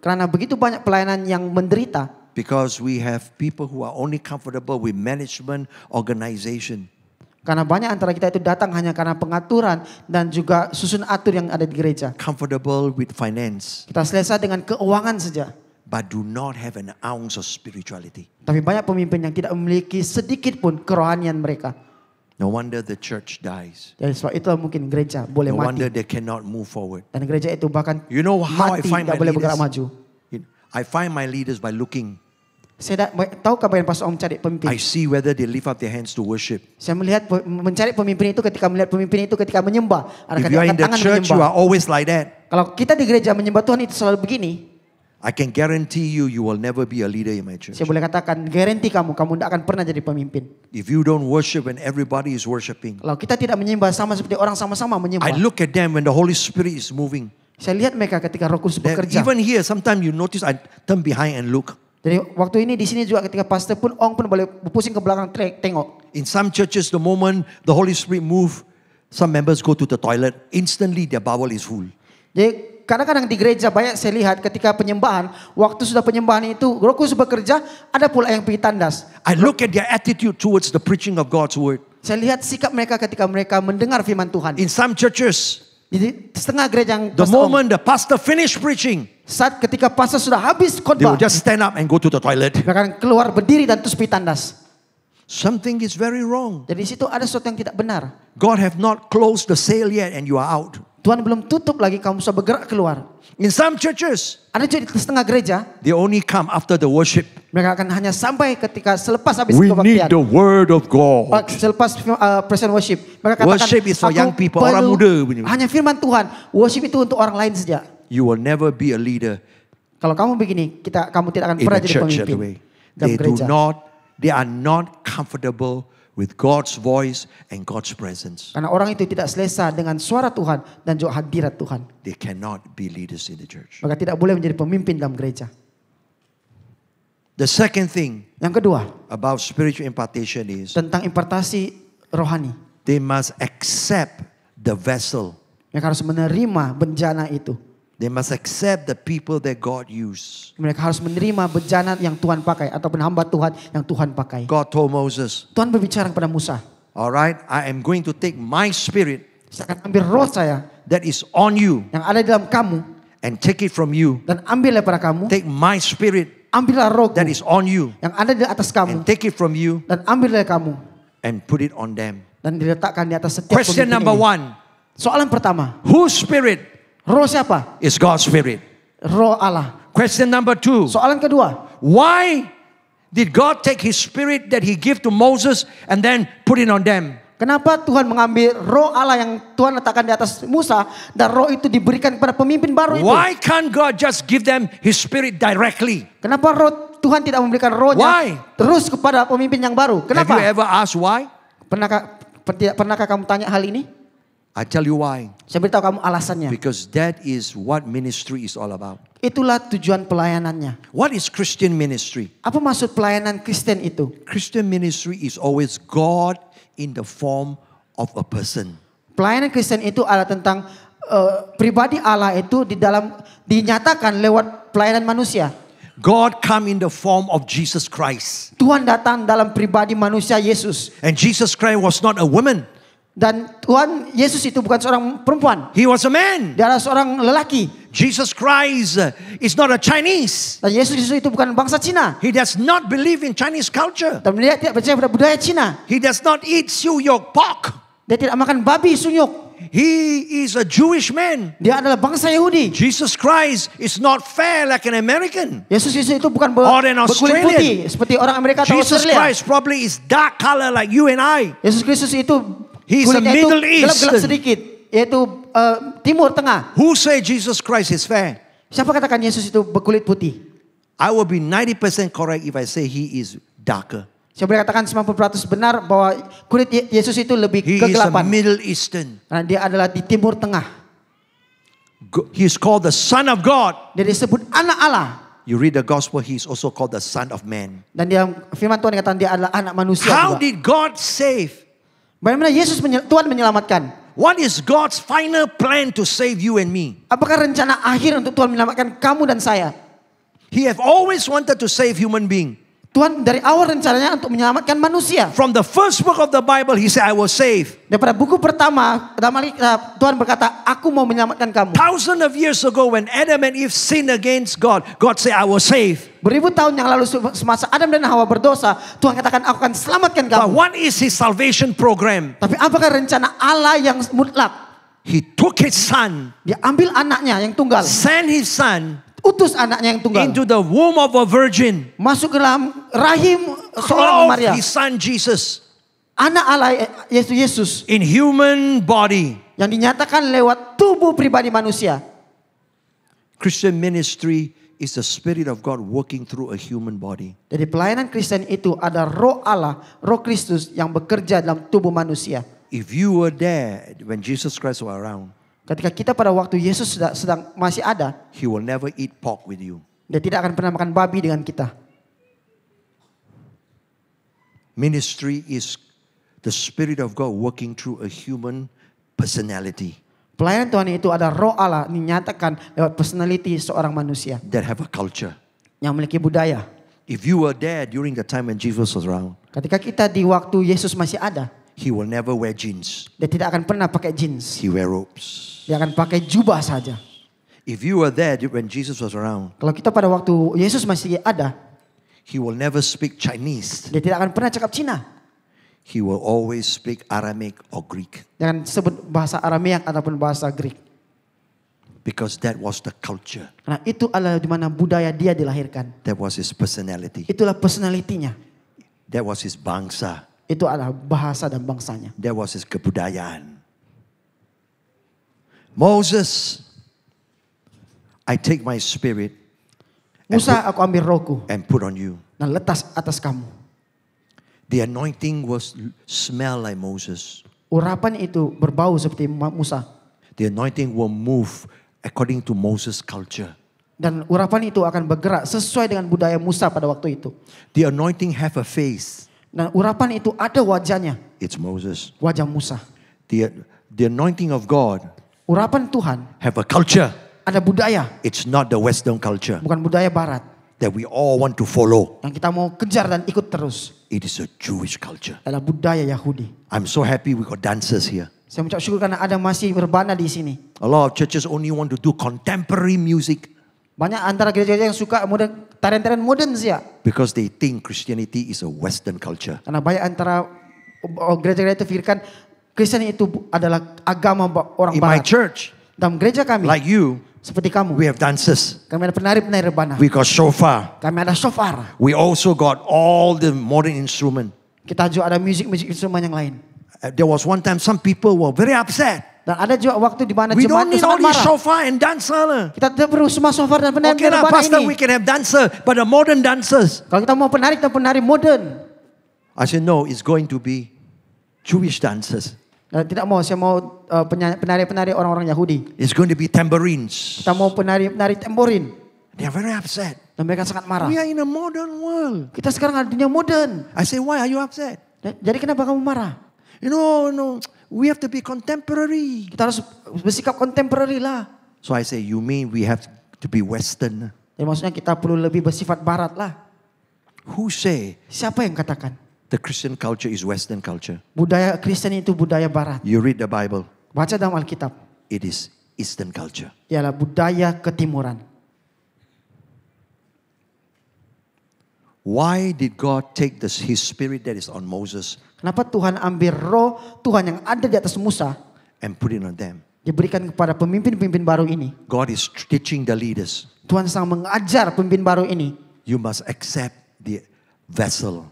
Karena begitu banyak pelayanan yang menderita. because we have people who are only comfortable with management organization. Karena banyak antara kita itu datang hanya karena pengaturan dan juga susun atur yang ada di gereja. Comfortable with finance, Kita selesa dengan keuangan saja. but do not have an ounce of spirituality. Tapi banyak pemimpin yang tidak memiliki sedikit pun kerohanian mereka. No wonder the church dies. Jadi sebab itulah mungkin gereja boleh No mati. wonder they cannot move forward. Dan gereja itu bahkan You know how I mati, find my tidak boleh bergerak leaders? maju. I find my leaders by looking. Saya tahukah bagaimana Pastor Om mencari pemimpin? I see whether they lift up their hands to worship. Saya melihat mencari pemimpin itu ketika melihat pemimpin itu ketika menyembah. If you are in the Angkat tangan church, you menyembah. are always like that. Kalau kita di gereja menyembah Tuhan itu selalu begini. I can guarantee you, you will never be a leader in my church. Saya boleh katakan, garanti kamu tidak akan pernah jadi pemimpin. If you don't worship when everybody is worshiping. Kalau kita tidak menyembah sama seperti orang sama-sama I menyembah. look at them when the Holy Spirit is moving. Saya lihat mereka ketika Roh Kudus Then bekerja. even here, sometimes you notice I turn behind and look. Jadi waktu ini di sini juga ketika pastor pun Ong pun boleh berpusing ke belakang tengok. In some churches, the moment the Holy Spirit move, some members go to the toilet. Instantly, their bowel is full. Jadi kadang-kadang di gereja banyak saya lihat ketika penyembahan, waktu sudah penyembahan itu Roh Kudus bekerja, ada pula yang pergi tandas. I look at their attitude towards the preaching of God's word. Saya lihat sikap mereka ketika mereka mendengar firman Tuhan. In some churches, Jadi setengah gereja yang the Pastor Ong, moment the pastor finished preaching, saat ketika pastor sudah habis they khotbah, will just stand up and go to the toilet. mereka akan keluar berdiri dan terus pergi tandas. Something is very wrong. Jadi di situ ada sesuatu yang tidak benar. God have not closed the sale yet and you are out. Tuhan belum tutup lagi, kamu sudah bergerak keluar. In some churches, Ada juga di setengah gereja, they only come after the worship. mereka akan hanya sampai ketika selepas habis We kebaktian. need the word of God. Selepas present worship, mereka katakan, Worship is for "Aku young people, perlu orang muda punya." hanya firman Tuhan. Worship itu untuk orang lain saja. You will never be a leader Kalau kamu begini, kamu tidak akan in pernah the jadi church that pemimpin way. dalam gereja. They are not comfortable with God's voice and God's presence. Karena orang itu tidak selesa dengan suara Tuhan dan juga hadirat Tuhan. They cannot be leaders in the church. Maka tidak boleh menjadi pemimpin dalam gereja. The second thing Yang kedua, about spiritual impartation is tentang impartasi rohani. they must accept the vessel. Mereka harus menerima bejana itu. They must accept the people that God used. Mereka harus menerima bejana yang Tuhan pakai ataupun hamba Tuhan yang Tuhan pakai. God told Moses, Tuhan berbicara kepada Musa, all right, I am going to take my spirit saya akan ambil roh saya that is on you yang ada di dalam kamu and take it from you. dan ambil daripada kamu. Take my spirit Ambillah rohku that is on you yang ada di atas kamu and take it from you dan ambil dari kamu and put it on them. dan diletakkan di atas setiap Question pemimpin number ini. 1. Soalan pertama, Whose spirit roh siapa? is God's spirit? Roh Allah. Question number 2. Soalan kedua, Why did God take his spirit that he gave to Moses and then put it on them? kenapa Tuhan mengambil roh Allah yang Tuhan letakkan di atas Musa dan roh itu diberikan kepada pemimpin baru itu? Why can't God just give them his spirit directly? Kenapa roh Tuhan tidak memberikan rohnya Why? terus kepada pemimpin yang baru? Have Kenapa? you ever asked why? Pernahkah kamu tanya hal ini? I tell you why. Saya beritahu kamu alasannya. Because that is what ministry is all about. Itulah tujuan pelayanannya. What is Christian ministry? Apa maksud pelayanan Kristen itu? Christian ministry is always God in the form of a person. Pelayanan Kristen itu adalah tentang pribadi Allah itu dinyatakan lewat pelayanan manusia. God come in the form of Jesus Christ. Tuhan datang dalam pribadi manusia Yesus. And Jesus Christ was not a woman. Dan Tuhan Yesus itu bukan seorang perempuan. He was a man. Dia adalah seorang lelaki. Jesus Christ is not a Chinese. Dan Yesus itu bukan bangsa Cina. He does not believe in Chinese culture. Dan dia tidak percaya pada budaya Cina. He does not eat Siu Yok pork. Dia tidak makan babi sunyuk. He is a Jewish man. Dia adalah bangsa Yahudi. Jesus Christ is not fair like an American. Yesus itu bukan Or an berkulit Australian. putih seperti orang Amerika atau Jesus Australia. Christ probably is dark color like you and I. Yesus Kristus itu He is a kulitnya itu Middle gelap-gelap Eastern. sedikit, yaitu Timur Tengah. Who say Jesus Christ is fair? Siapa katakan Yesus itu berkulit putih? I will be 90% correct if I say he is darker. Saya boleh katakan 90% benar bahwa kulit Yesus itu lebih He is a kegelapan. Middle Eastern. Karena dia adalah di Timur Tengah. He is called the Son of God. Dia disebut anak Allah. You read the gospel, he is also called the Son of Man. Dan dia firman Tuhan dikatakan dia adalah anak manusia How juga. did God save? Bagaimana Tuhan menyelamatkan? What is God's final plan to save you and me? Apakah rencana akhir untuk Tuhan menyelamatkan kamu dan saya? He have always wanted to save human being. Tuhan dari awal rencananya untuk menyelamatkan manusia. From the first book of the Bible, he said, I will save. Daripada buku pertama, Tuhan berkata, aku mau menyelamatkan kamu. Thousands of years ago when Adam and Eve sinned against God, God said, I will save. Beribu tahun yang lalu semasa Adam dan Hawa berdosa, Tuhan katakan aku akan selamatkan But kamu. what is his salvation program? Tapi apakah rencana Allah yang mutlak? He took his son, Dia ambil anaknya yang tunggal, sent his son utus anaknya yang tunggal, into the womb of a virgin, masuk ke dalam rahim seorang clothed Maria. his son Jesus Anak Allah Yesus in human body. yang dinyatakan lewat tubuh pribadi manusia. Christian ministry is the Spirit of God working through a human body. Jadi pelayanan Kristen itu ada roh Allah, roh Kristus yang bekerja dalam tubuh manusia. If you were there when Jesus Christ was around, Ketika kita pada waktu Yesus sedang masih ada, he will never eat pork with you. dia tidak akan pernah makan babi dengan kita. Ministry is the Spirit of God working through a human personality Pelayanan Tuhan itu ada roh Allah dinyatakan lewat personality seorang manusia that have a culture. yang memiliki budaya. If you were there during the time when Jesus was around, Ketika kita di waktu Yesus masih ada, he will never wear jeans. dia tidak akan pernah pakai jeans. He wear robes. Dia akan pakai jubah saja. If you were there when Jesus was around, Kalau kita pada waktu Yesus masih ada, he will never speak Chinese. dia tidak akan pernah cakap Cina. He will always speak Aramaic or Greek. Jangan sebut bahasa Arameak ataupun bahasa Greek. Because that was the culture. Karena itu adalah di mana budaya dia dilahirkan. That was his personality. Itulah personalitinya. That was his bangsa. Itu adalah bahasa dan bangsanya. That was his kebudayaan. Moses, I take my spirit Musa, aku ambil rohku and put on you. dan letas atas kamu. The anointing was smell like Moses. Urapan itu berbau seperti Musa. The anointing will move according to Moses' culture. Dan urapan itu akan bergerak sesuai dengan budaya Musa pada waktu itu. The anointing have a face. Dan urapan itu ada wajahnya. It's Moses. Wajah Musa. The anointing of God Urapan Tuhan have a culture. ada budaya. It's not the Western culture Bukan budaya barat. that we all want to follow. Yang kita mau kejar dan ikut terus. It is a Jewish culture. Adalah budaya Yahudi. I'm so happy we got dancers here. Saya mengucap syukur karena ada masih berbana di sini. A lot of churches only want to do contemporary music Banyak antara gereja-gereja yang suka modern, tarian-tarian modern saja. because they think Christianity is a Western culture. Karena banyak antara gereja-gereja itu pikirkan Kristen itu adalah agama orang In my barat. church, Dalam gereja kami, like you, seperti kamu, we have dancers. kami ada penari-penari rebana. We got shofar. Kami ada shofar. We also got all the modern instrument. Kita juga ada musik-musik instrumen yang lain. There was one time some people were very upset. Dan ada juga waktu di mana We jemaat don't need itu all sangat these marah. shofar and dancer. Kita tidak perlu semua shofar dan penari Okay lah, rebana pastor, ini. we can have dancer, but the modern dancers. Kalau kita mau penari, kita penari modern. I said, no, it's going to be Jewish dancers. Tidak mau, saya mau penari-penari orang-orang Yahudi. It's going to be tambourines. Kita mau penari-penari tamborin. They are very upset. Dan mereka sangat marah. We are in a modern world. Kita sekarang ada dunia modern. I say, why are you upset? Jadi kenapa kamu marah? No, we have to be contemporary. Kita harus bersikap contemporary lah. So I say, you mean we have to be Western? Jadi maksudnya kita perlu lebih bersifat barat lah. Who say Siapa yang katakan? the Christian culture is Western culture? Budaya Kristen itu budaya barat. You read the Bible, Baca dalam Alkitab. it is Eastern culture. Ialah budaya ketimuran. Why did God take His spirit that is on Moses Kenapa Tuhan ambil roh Tuhan yang ada di atas Musa, and put it on them? diberikan kepada pemimpin-pemimpin baru ini. God is teaching the leaders. Tuhan sedang mengajar pemimpin baru ini. You must accept the vessel.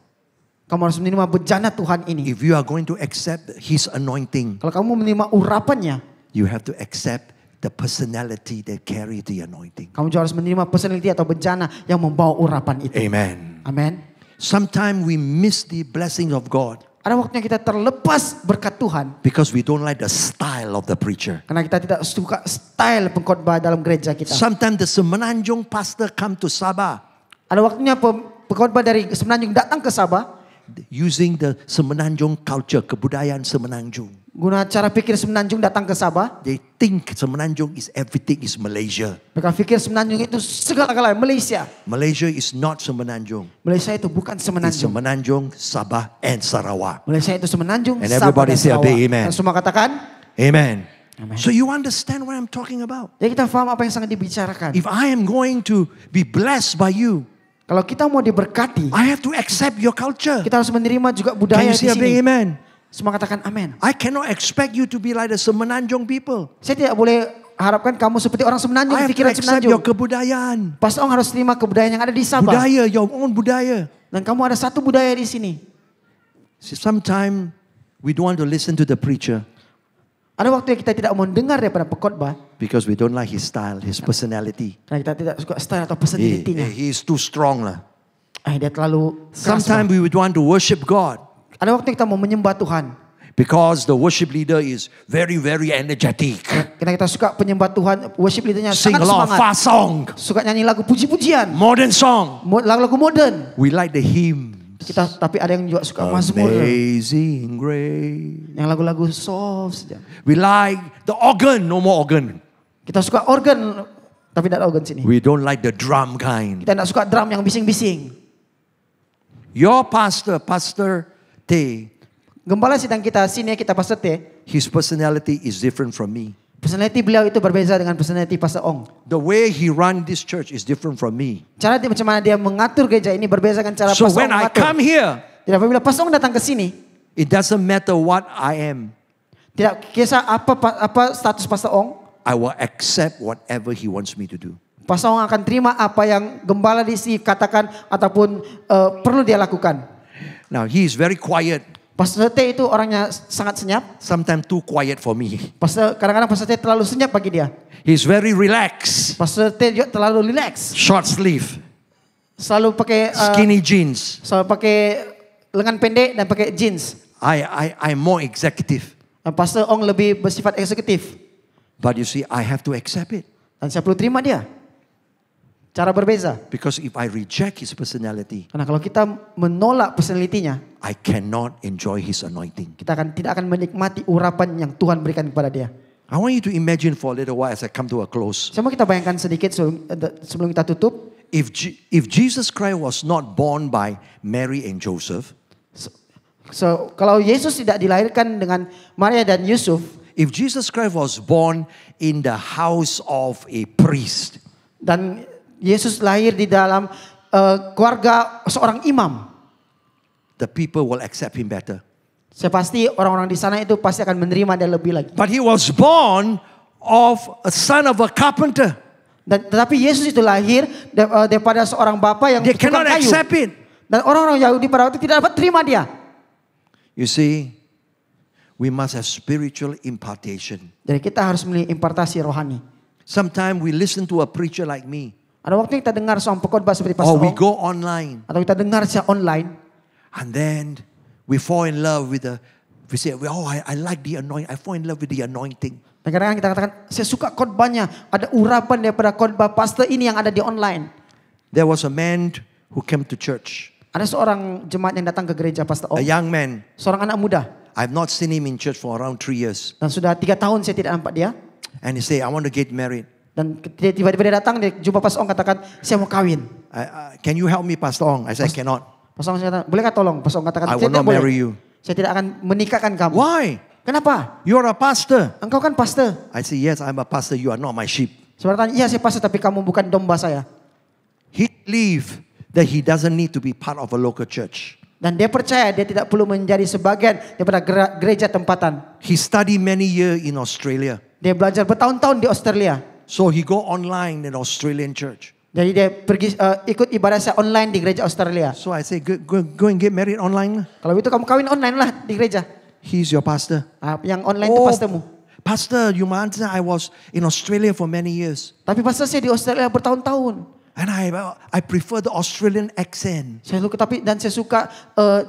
Kamu harus menerima bejana Tuhan ini. If you are going to accept His anointing, Kalau kamu menerima urapannya, you have to accept the personality that carry the anointing. kamu juga harus menerima personality atau bejana yang membawa urapan itu. Amen. Amin. Sometimes we miss the blessing of God Ada waktunya kita terlepas berkat Tuhan. because we don't like the style of the preacher. Karena kita tidak suka style pengkhotbah dalam gereja kita. Sometimes the Semenanjung pastor come to Sabah Ada waktunya pengkhotbah dari Semenanjung datang ke Sabah. using the Semenanjung culture, kebudayaan Semenanjung. Guna cara pikir Semenanjung datang ke Sabah. They think Semenanjung is everything is Malaysia. Mereka pikir Semenanjung itu segala-galanya Malaysia. Malaysia is not Semenanjung. Malaysia itu bukan It's Semenanjung. Semenanjung, Sabah and Sarawak. Malaysia itu Semenanjung, And Sabah everybody dan say a Sarawak. big amen. Dan semua katakan. Amen. Amen. So you understand what I'm talking about. Jadi kita faham apa yang sangat dibicarakan. If I am going to be blessed by you, Kalau kita mau diberkati, I have to accept your culture. kita harus menerima juga Can budaya you di say a big sini. amen? Semua katakan amin. I cannot expect you to be like the Semenanjung people. Saya tidak boleh harapkan kamu seperti orang Semenanjung, I have to pikiran accept Semenanjung. your kebudayaan. Pastor Ong harus terima kebudayaan yang ada di Sabah. Budaya, your own budaya. Dan kamu ada satu budaya di sini. Sometimes we don't want to listen to the preacher Ada waktu yang kita tidak mau dengar daripada pengkhotbah. because we don't like his style, his personality. Karena kita tidak suka style atau He personality-nya. is too strong lah. Dia terlalu keras. Sometimes we would want to worship God Ada waktu kita mau menyembah Tuhan. because the worship leader is very, very energetic. Karena kita suka penyembah Tuhan, worship leader-nya Sing a sangat lot of semangat. fast song, Suka nyanyi lagu puji-pujian, modern song. lagu-lagu modern. We like the hymns. Tapi ada yang juga suka mazmur. Amazing grace. Yang lagu-lagu soft saja. We like the organ, no more organ. Kita suka organ, tapi tidak ada organ sini. We don't like the drum kind. Kita tidak suka drum yang bising-bising. Your pastor, Pastor Tay, Gembala sidang kita sini, kita Pastor T. his personality is different from me. Personality beliau itu berbeza dengan personality Pastor Ong. The way he run this church is different from me. Cara macam mana dia mengatur gereja ini berbeza dengan cara So Pastor when Ong I mengatur. come here, Jadi apabila Pastor Ong datang ke sini, it doesn't matter what I am. tidak kisah apa status Pastor Ong, I will accept whatever he wants me to do. Pastor Ong akan terima apa yang gembala di sini katakan ataupun perlu dia lakukan. Now he is very quiet. Pastor T itu orangnya sangat senyap. Sometimes too quiet for me. Kadang-kadang Pastor T terlalu senyap bagi dia. He's very relaxed. Pastor T juga terlalu relax. Short sleeve, Selalu pakai skinny jeans. selalu pakai lengan pendek dan pakai jeans. I'm more executive. Pastor Ong lebih bersifat eksekutif. But you see, I have to accept it. Dan saya perlu terima dia. Cara berbeza. Because if I reject his personality, Karena kalau kita menolak personalitinya, I cannot enjoy his anointing. kita tidak akan menikmati urapan yang Tuhan berikan kepada dia. I want you to imagine for a little while as I come to a close. Saya mau kita bayangkan sedikit sebelum kita tutup. If Jesus Christ was not born by Mary and Joseph, So kalau Yesus tidak dilahirkan dengan Maria dan Yusuf, if Jesus Christ was born in the house of a priest, dan Yesus lahir di dalam keluarga seorang imam, the people will accept him better. saya pasti orang-orang di sana itu pasti akan menerima dia lebih lagi. But he was born of a son of a carpenter. Dan tetapi Yesus itu lahir daripada seorang bapa yang They tukang cannot kayu. accept it. Dan orang-orang Yahudi pada waktu itu tidak dapat terima dia. You see, we must have spiritual impartation. Jadi kita harus memiliki impartasi rohani. Sometimes we listen to a preacher like me, Ada waktu kita dengar seorang pengkhotbah seperti or Pastor we Ong, go online, atau kita dengar secara online, and then we fall in love with we say, oh, I like the anointing. I fall in love with the anointing. dan kadang-kadang kita katakan, saya suka khotbahnya, ada urapan daripada khotbah pastor ini yang ada di online. There was a man who came to church, Ada seorang jemaat yang datang ke gereja Pastor a Ong, young man. seorang anak muda, I've not seen him in church for around 3 years. dan sudah 3 tahun saya tidak nampak dia. And he said, I want to get married. Dan tiba-tiba dia datang, dia jumpa Pastor Ong, katakan, saya mau kawin. Can you help me, Pastor Ong? I said, I cannot. Pastor Ong katakan, bolehkah tolong? Pastor Ong katakan, I saya will tidak not boleh. marry you. Saya tidak akan menikahkan kamu. Why? Kenapa? You're a pastor. Engkau kan pastor. I said, yes, I'm a pastor. You are not my sheep. Saya bertanya, iya saya pastor tapi kamu bukan domba saya. He believed that he doesn't need to be part of a local church. Dan dia percaya dia tidak perlu menjadi sebagian daripada gereja tempatan. He studied many years in Australia. Dia belajar bertahun-tahun di Australia. So he go online in Australian church. Jadi dia pergi ikut ibadah saya online di gereja Australia. So I say, go and get married online. Kalau itu kamu kawin online lah di gereja. He's your pastor. Yang online itu pastormu. Pastor, you might answer, I was in Australia for many years. Tapi pastor saya di Australia bertahun-tahun. And I prefer the Australian accent. Saya suka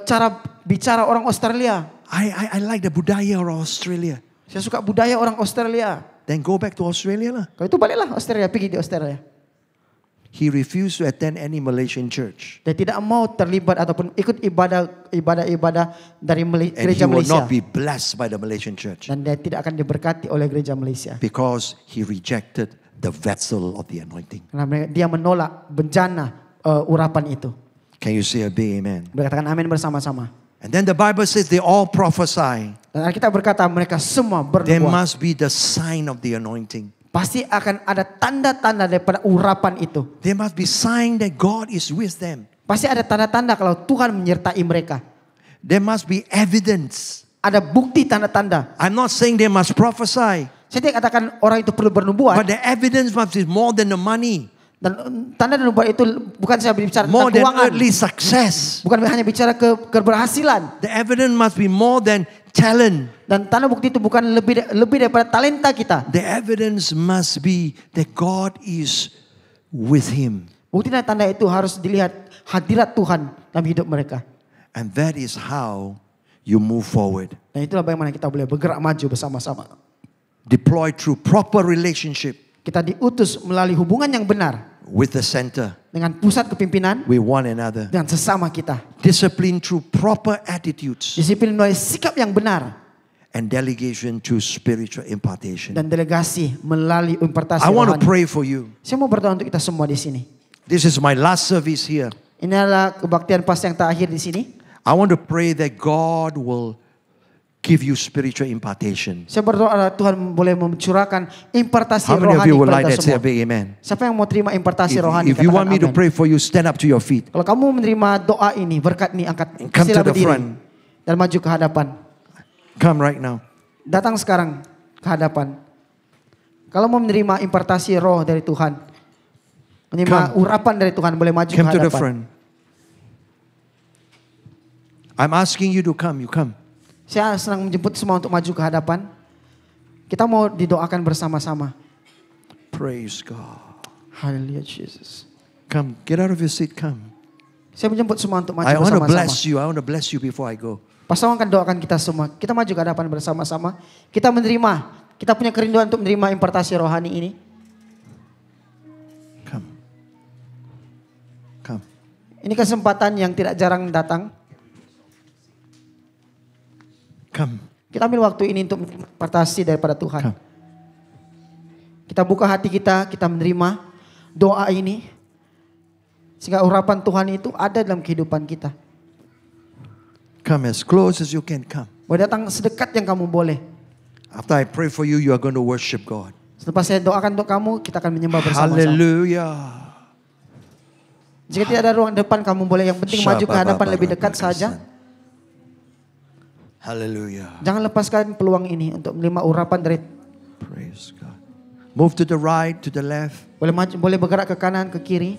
cara bicara orang Australia. I like the budaya of Australia. Saya suka budaya orang Australia. Then go back to Australia lah. Kalau itu baliklah Australia, pergi di Australia. He refused to attend any Malaysian church. Dia tidak mau terlibat ataupun ikut ibadah dari And he gereja will Malaysia. not be blessed by the Malaysian church. Dan dia tidak akan diberkati oleh gereja Malaysia. Because he rejected the vessel of the anointing. Karena dia menolak bencana urapan itu. Can you say a big amen? Berkatakan amin bersama-sama. And then the Bible says they all prophesy. Dan Alkitab berkata mereka semua There bernubuat. must be the sign of the anointing. Pasti akan ada tanda-tanda daripada urapan itu. There must be sign that God is with them. Pasti ada tanda-tanda kalau Tuhan menyertai mereka. There must be evidence. Ada bukti tanda-tanda. I'm not saying they must prophesy, Saya tidak katakan orang itu perlu bernubuat. but the evidence must be more than the money, Dan tanda dan nubuat itu bukan saya berbicara more tentang than keuangan. earthly success. Bukan hanya bicara keberhasilan. The evidence must be more than talent. Dan tanda bukti itu bukan lebih daripada talenta kita. The evidence must be that God is with him. Bukti dan tanda itu harus dilihat hadirat Tuhan dalam hidup mereka. And that is how you move forward. Dan itulah bagaimana kita boleh bergerak maju bersama-sama. Deployed through proper relationship Kita diutus melalui hubungan yang benar with the center, dengan pusat kepimpinan, with one another. dengan sesama kita. Discipline through proper attitudes. Disiplin melalui sikap yang benar. And delegation through spiritual impartation. Dan delegasi melalui impartasi I want to rohani. pray for you. Saya mau berdoa untuk kita semua di sini. This is my last service here. Ini adalah kebaktian pas yang terakhir di sini. I want to pray that God will give you spiritual impartation. Saya berdoa Tuhan boleh mencurahkan impartasi How many of rohani you would kepada like kita that? Say a semua. big amen. Siapa yang mau terima impartasi rohani? If you katakan want me to amin. pray for you, stand up to your feet. Kalau kamu menerima doa ini, berkat ini, angkat Come sila to the berdiri front. dan maju ke hadapan. Come right now. Datang sekarang ke hadapan. Kalau mau menerima impartasi roh dari Tuhan, menerima urapan dari Tuhan, boleh maju ke Come to the hadapan. front. I'm asking you to come. You come. Saya senang menjemput semua untuk maju ke hadapan. Kita mau didoakan bersama-sama. Praise God. Haleluya, Jesus. Come. Get out of your seat. Come. Saya menjemput semua untuk maju I want to bersama-sama. bless you. I want to bless you before I go. Pastor akan doakan kita semua. Kita maju ke hadapan bersama-sama. Kita menerima. Kita punya kerinduan untuk menerima impartasi rohani ini. Come. Come. Ini kesempatan yang tidak jarang datang. Come. Kita ambil waktu ini untuk impartasi daripada Tuhan. Come. Kita buka hati kita menerima doa ini. Sehingga urapan Tuhan itu ada dalam kehidupan kita. Come as close as you can come. Boleh datang sedekat yang kamu boleh. After I pray for you, you are going to worship God. Setelah saya doakan untuk kamu, kita akan menyembah bersama-sama. Hallelujah. Jika tidak ada ruang depan, kamu boleh yang penting maju ke hadapan lebih dekat saja. Hallelujah. Jangan lepaskan peluang ini untuk menerima urapan dari. Praise God. Move to the right, to the left. Boleh maju, boleh bergerak ke kanan, ke kiri.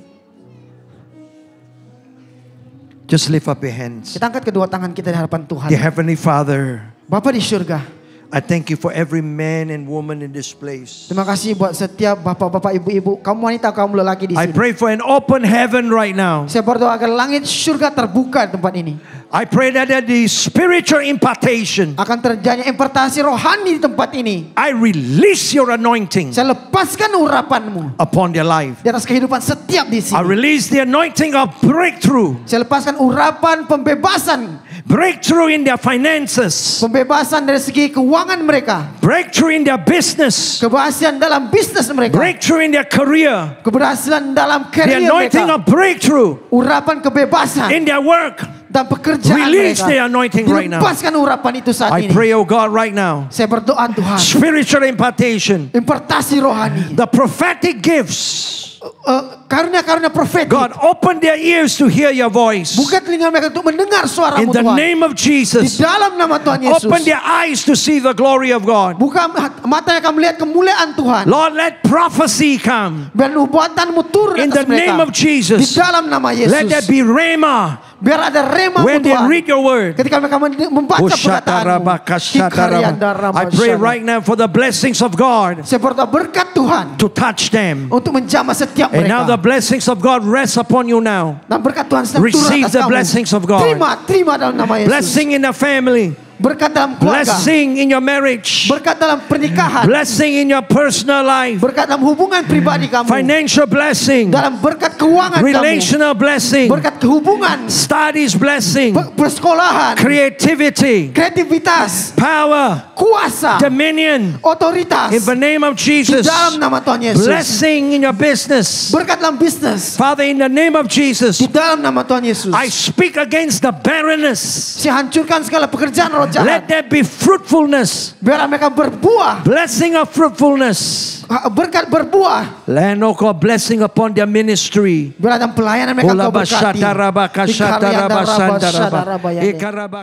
Just lift up your hands. Kita angkat kedua tangan kita di hadapan Tuhan. Dear Heavenly Father, Bapa di surga, I thank you for every man and woman in this place. terima kasih buat setiap bapak-bapak, ibu-ibu, kamu wanita, kamu lelaki di I sini. pray for an open heaven right now. Saya berdoa agar langit surga terbuka di tempat ini. I pray that there be spiritual impartation. Akan terjadi impartasi rohani di tempat ini. I release your anointing Saya lepaskan urapanmu upon their life. di atas kehidupan setiap di I sini. release the anointing of breakthrough. Saya lepaskan urapan pembebasan. Breakthrough in their finances. Pembebasan dari segi keuangan mereka. Breakthrough in their business. Keberhasilan dalam bisnis mereka. Breakthrough in their career. Keberhasilan dalam The karier anointing mereka. of breakthrough Urapan kebebasan in their work. dan pekerjaan Release mereka. the anointing right now. Dilepaskan urapan itu saat I ini. pray, oh God, right now. Saya berdoa Tuhan. Spiritual impartation. Impartasi rohani. The prophetic gifts. Karunia-karunia profetik. God, open their ears to hear your voice. Buka telinga mereka untuk mendengar In suaramu the Tuhan. name of Di Jesus. dalam nama Tuhan Yesus. Open their eyes to see the glory of God. Buka mata yang akan melihat kemuliaan Tuhan. Lord, let prophecy come. Biar nubuatanmu turun In atas the mereka. name of Di Jesus. dalam nama Yesus. Let there be rhema Biar ada rema when they Tuhan. read your word. Ketika mereka membaca perkataanmu. I pray right now for the blessings of God Saya berdoa berkat Tuhan to touch them. untuk menjamah setiap And now the mereka. blessings of God rest upon you now. Dan berkat Tuhan sedang turun Receive atas the kamu. blessings of God. Terima dalam nama Yesus. Blessing in the family. Berkat dalam keluarga. Blessing in your marriage. Berkat dalam pernikahan. Blessing in your personal life. Berkat dalam hubungan pribadi kamu. Financial blessing. Dalam berkat keuangan kamu. Relational blessing. Berkat kehubungan. Studies blessing. Persekolahan. Creativity. Kreativitas. Power. Kuasa. Dominion. Otoritas. In the name of Di Jesus. dalam nama Tuhan Yesus. Blessing in your business. Berkat dalam bisnis. Father, in the name of Jesus, Di dalam nama Tuhan Yesus. I speak against the barrenness. Saya hancurkan segala pekerjaan roh Let jahat. there be fruitfulness. Biar mereka berbuah. Blessing of fruitfulness. Berkat berbuah. Lenoko blessing upon their ministry. Biar dalam pelayanan mereka kau berkati. Ola bashataraba kashataraba sandaraba. Di karya daraba. Ikaraba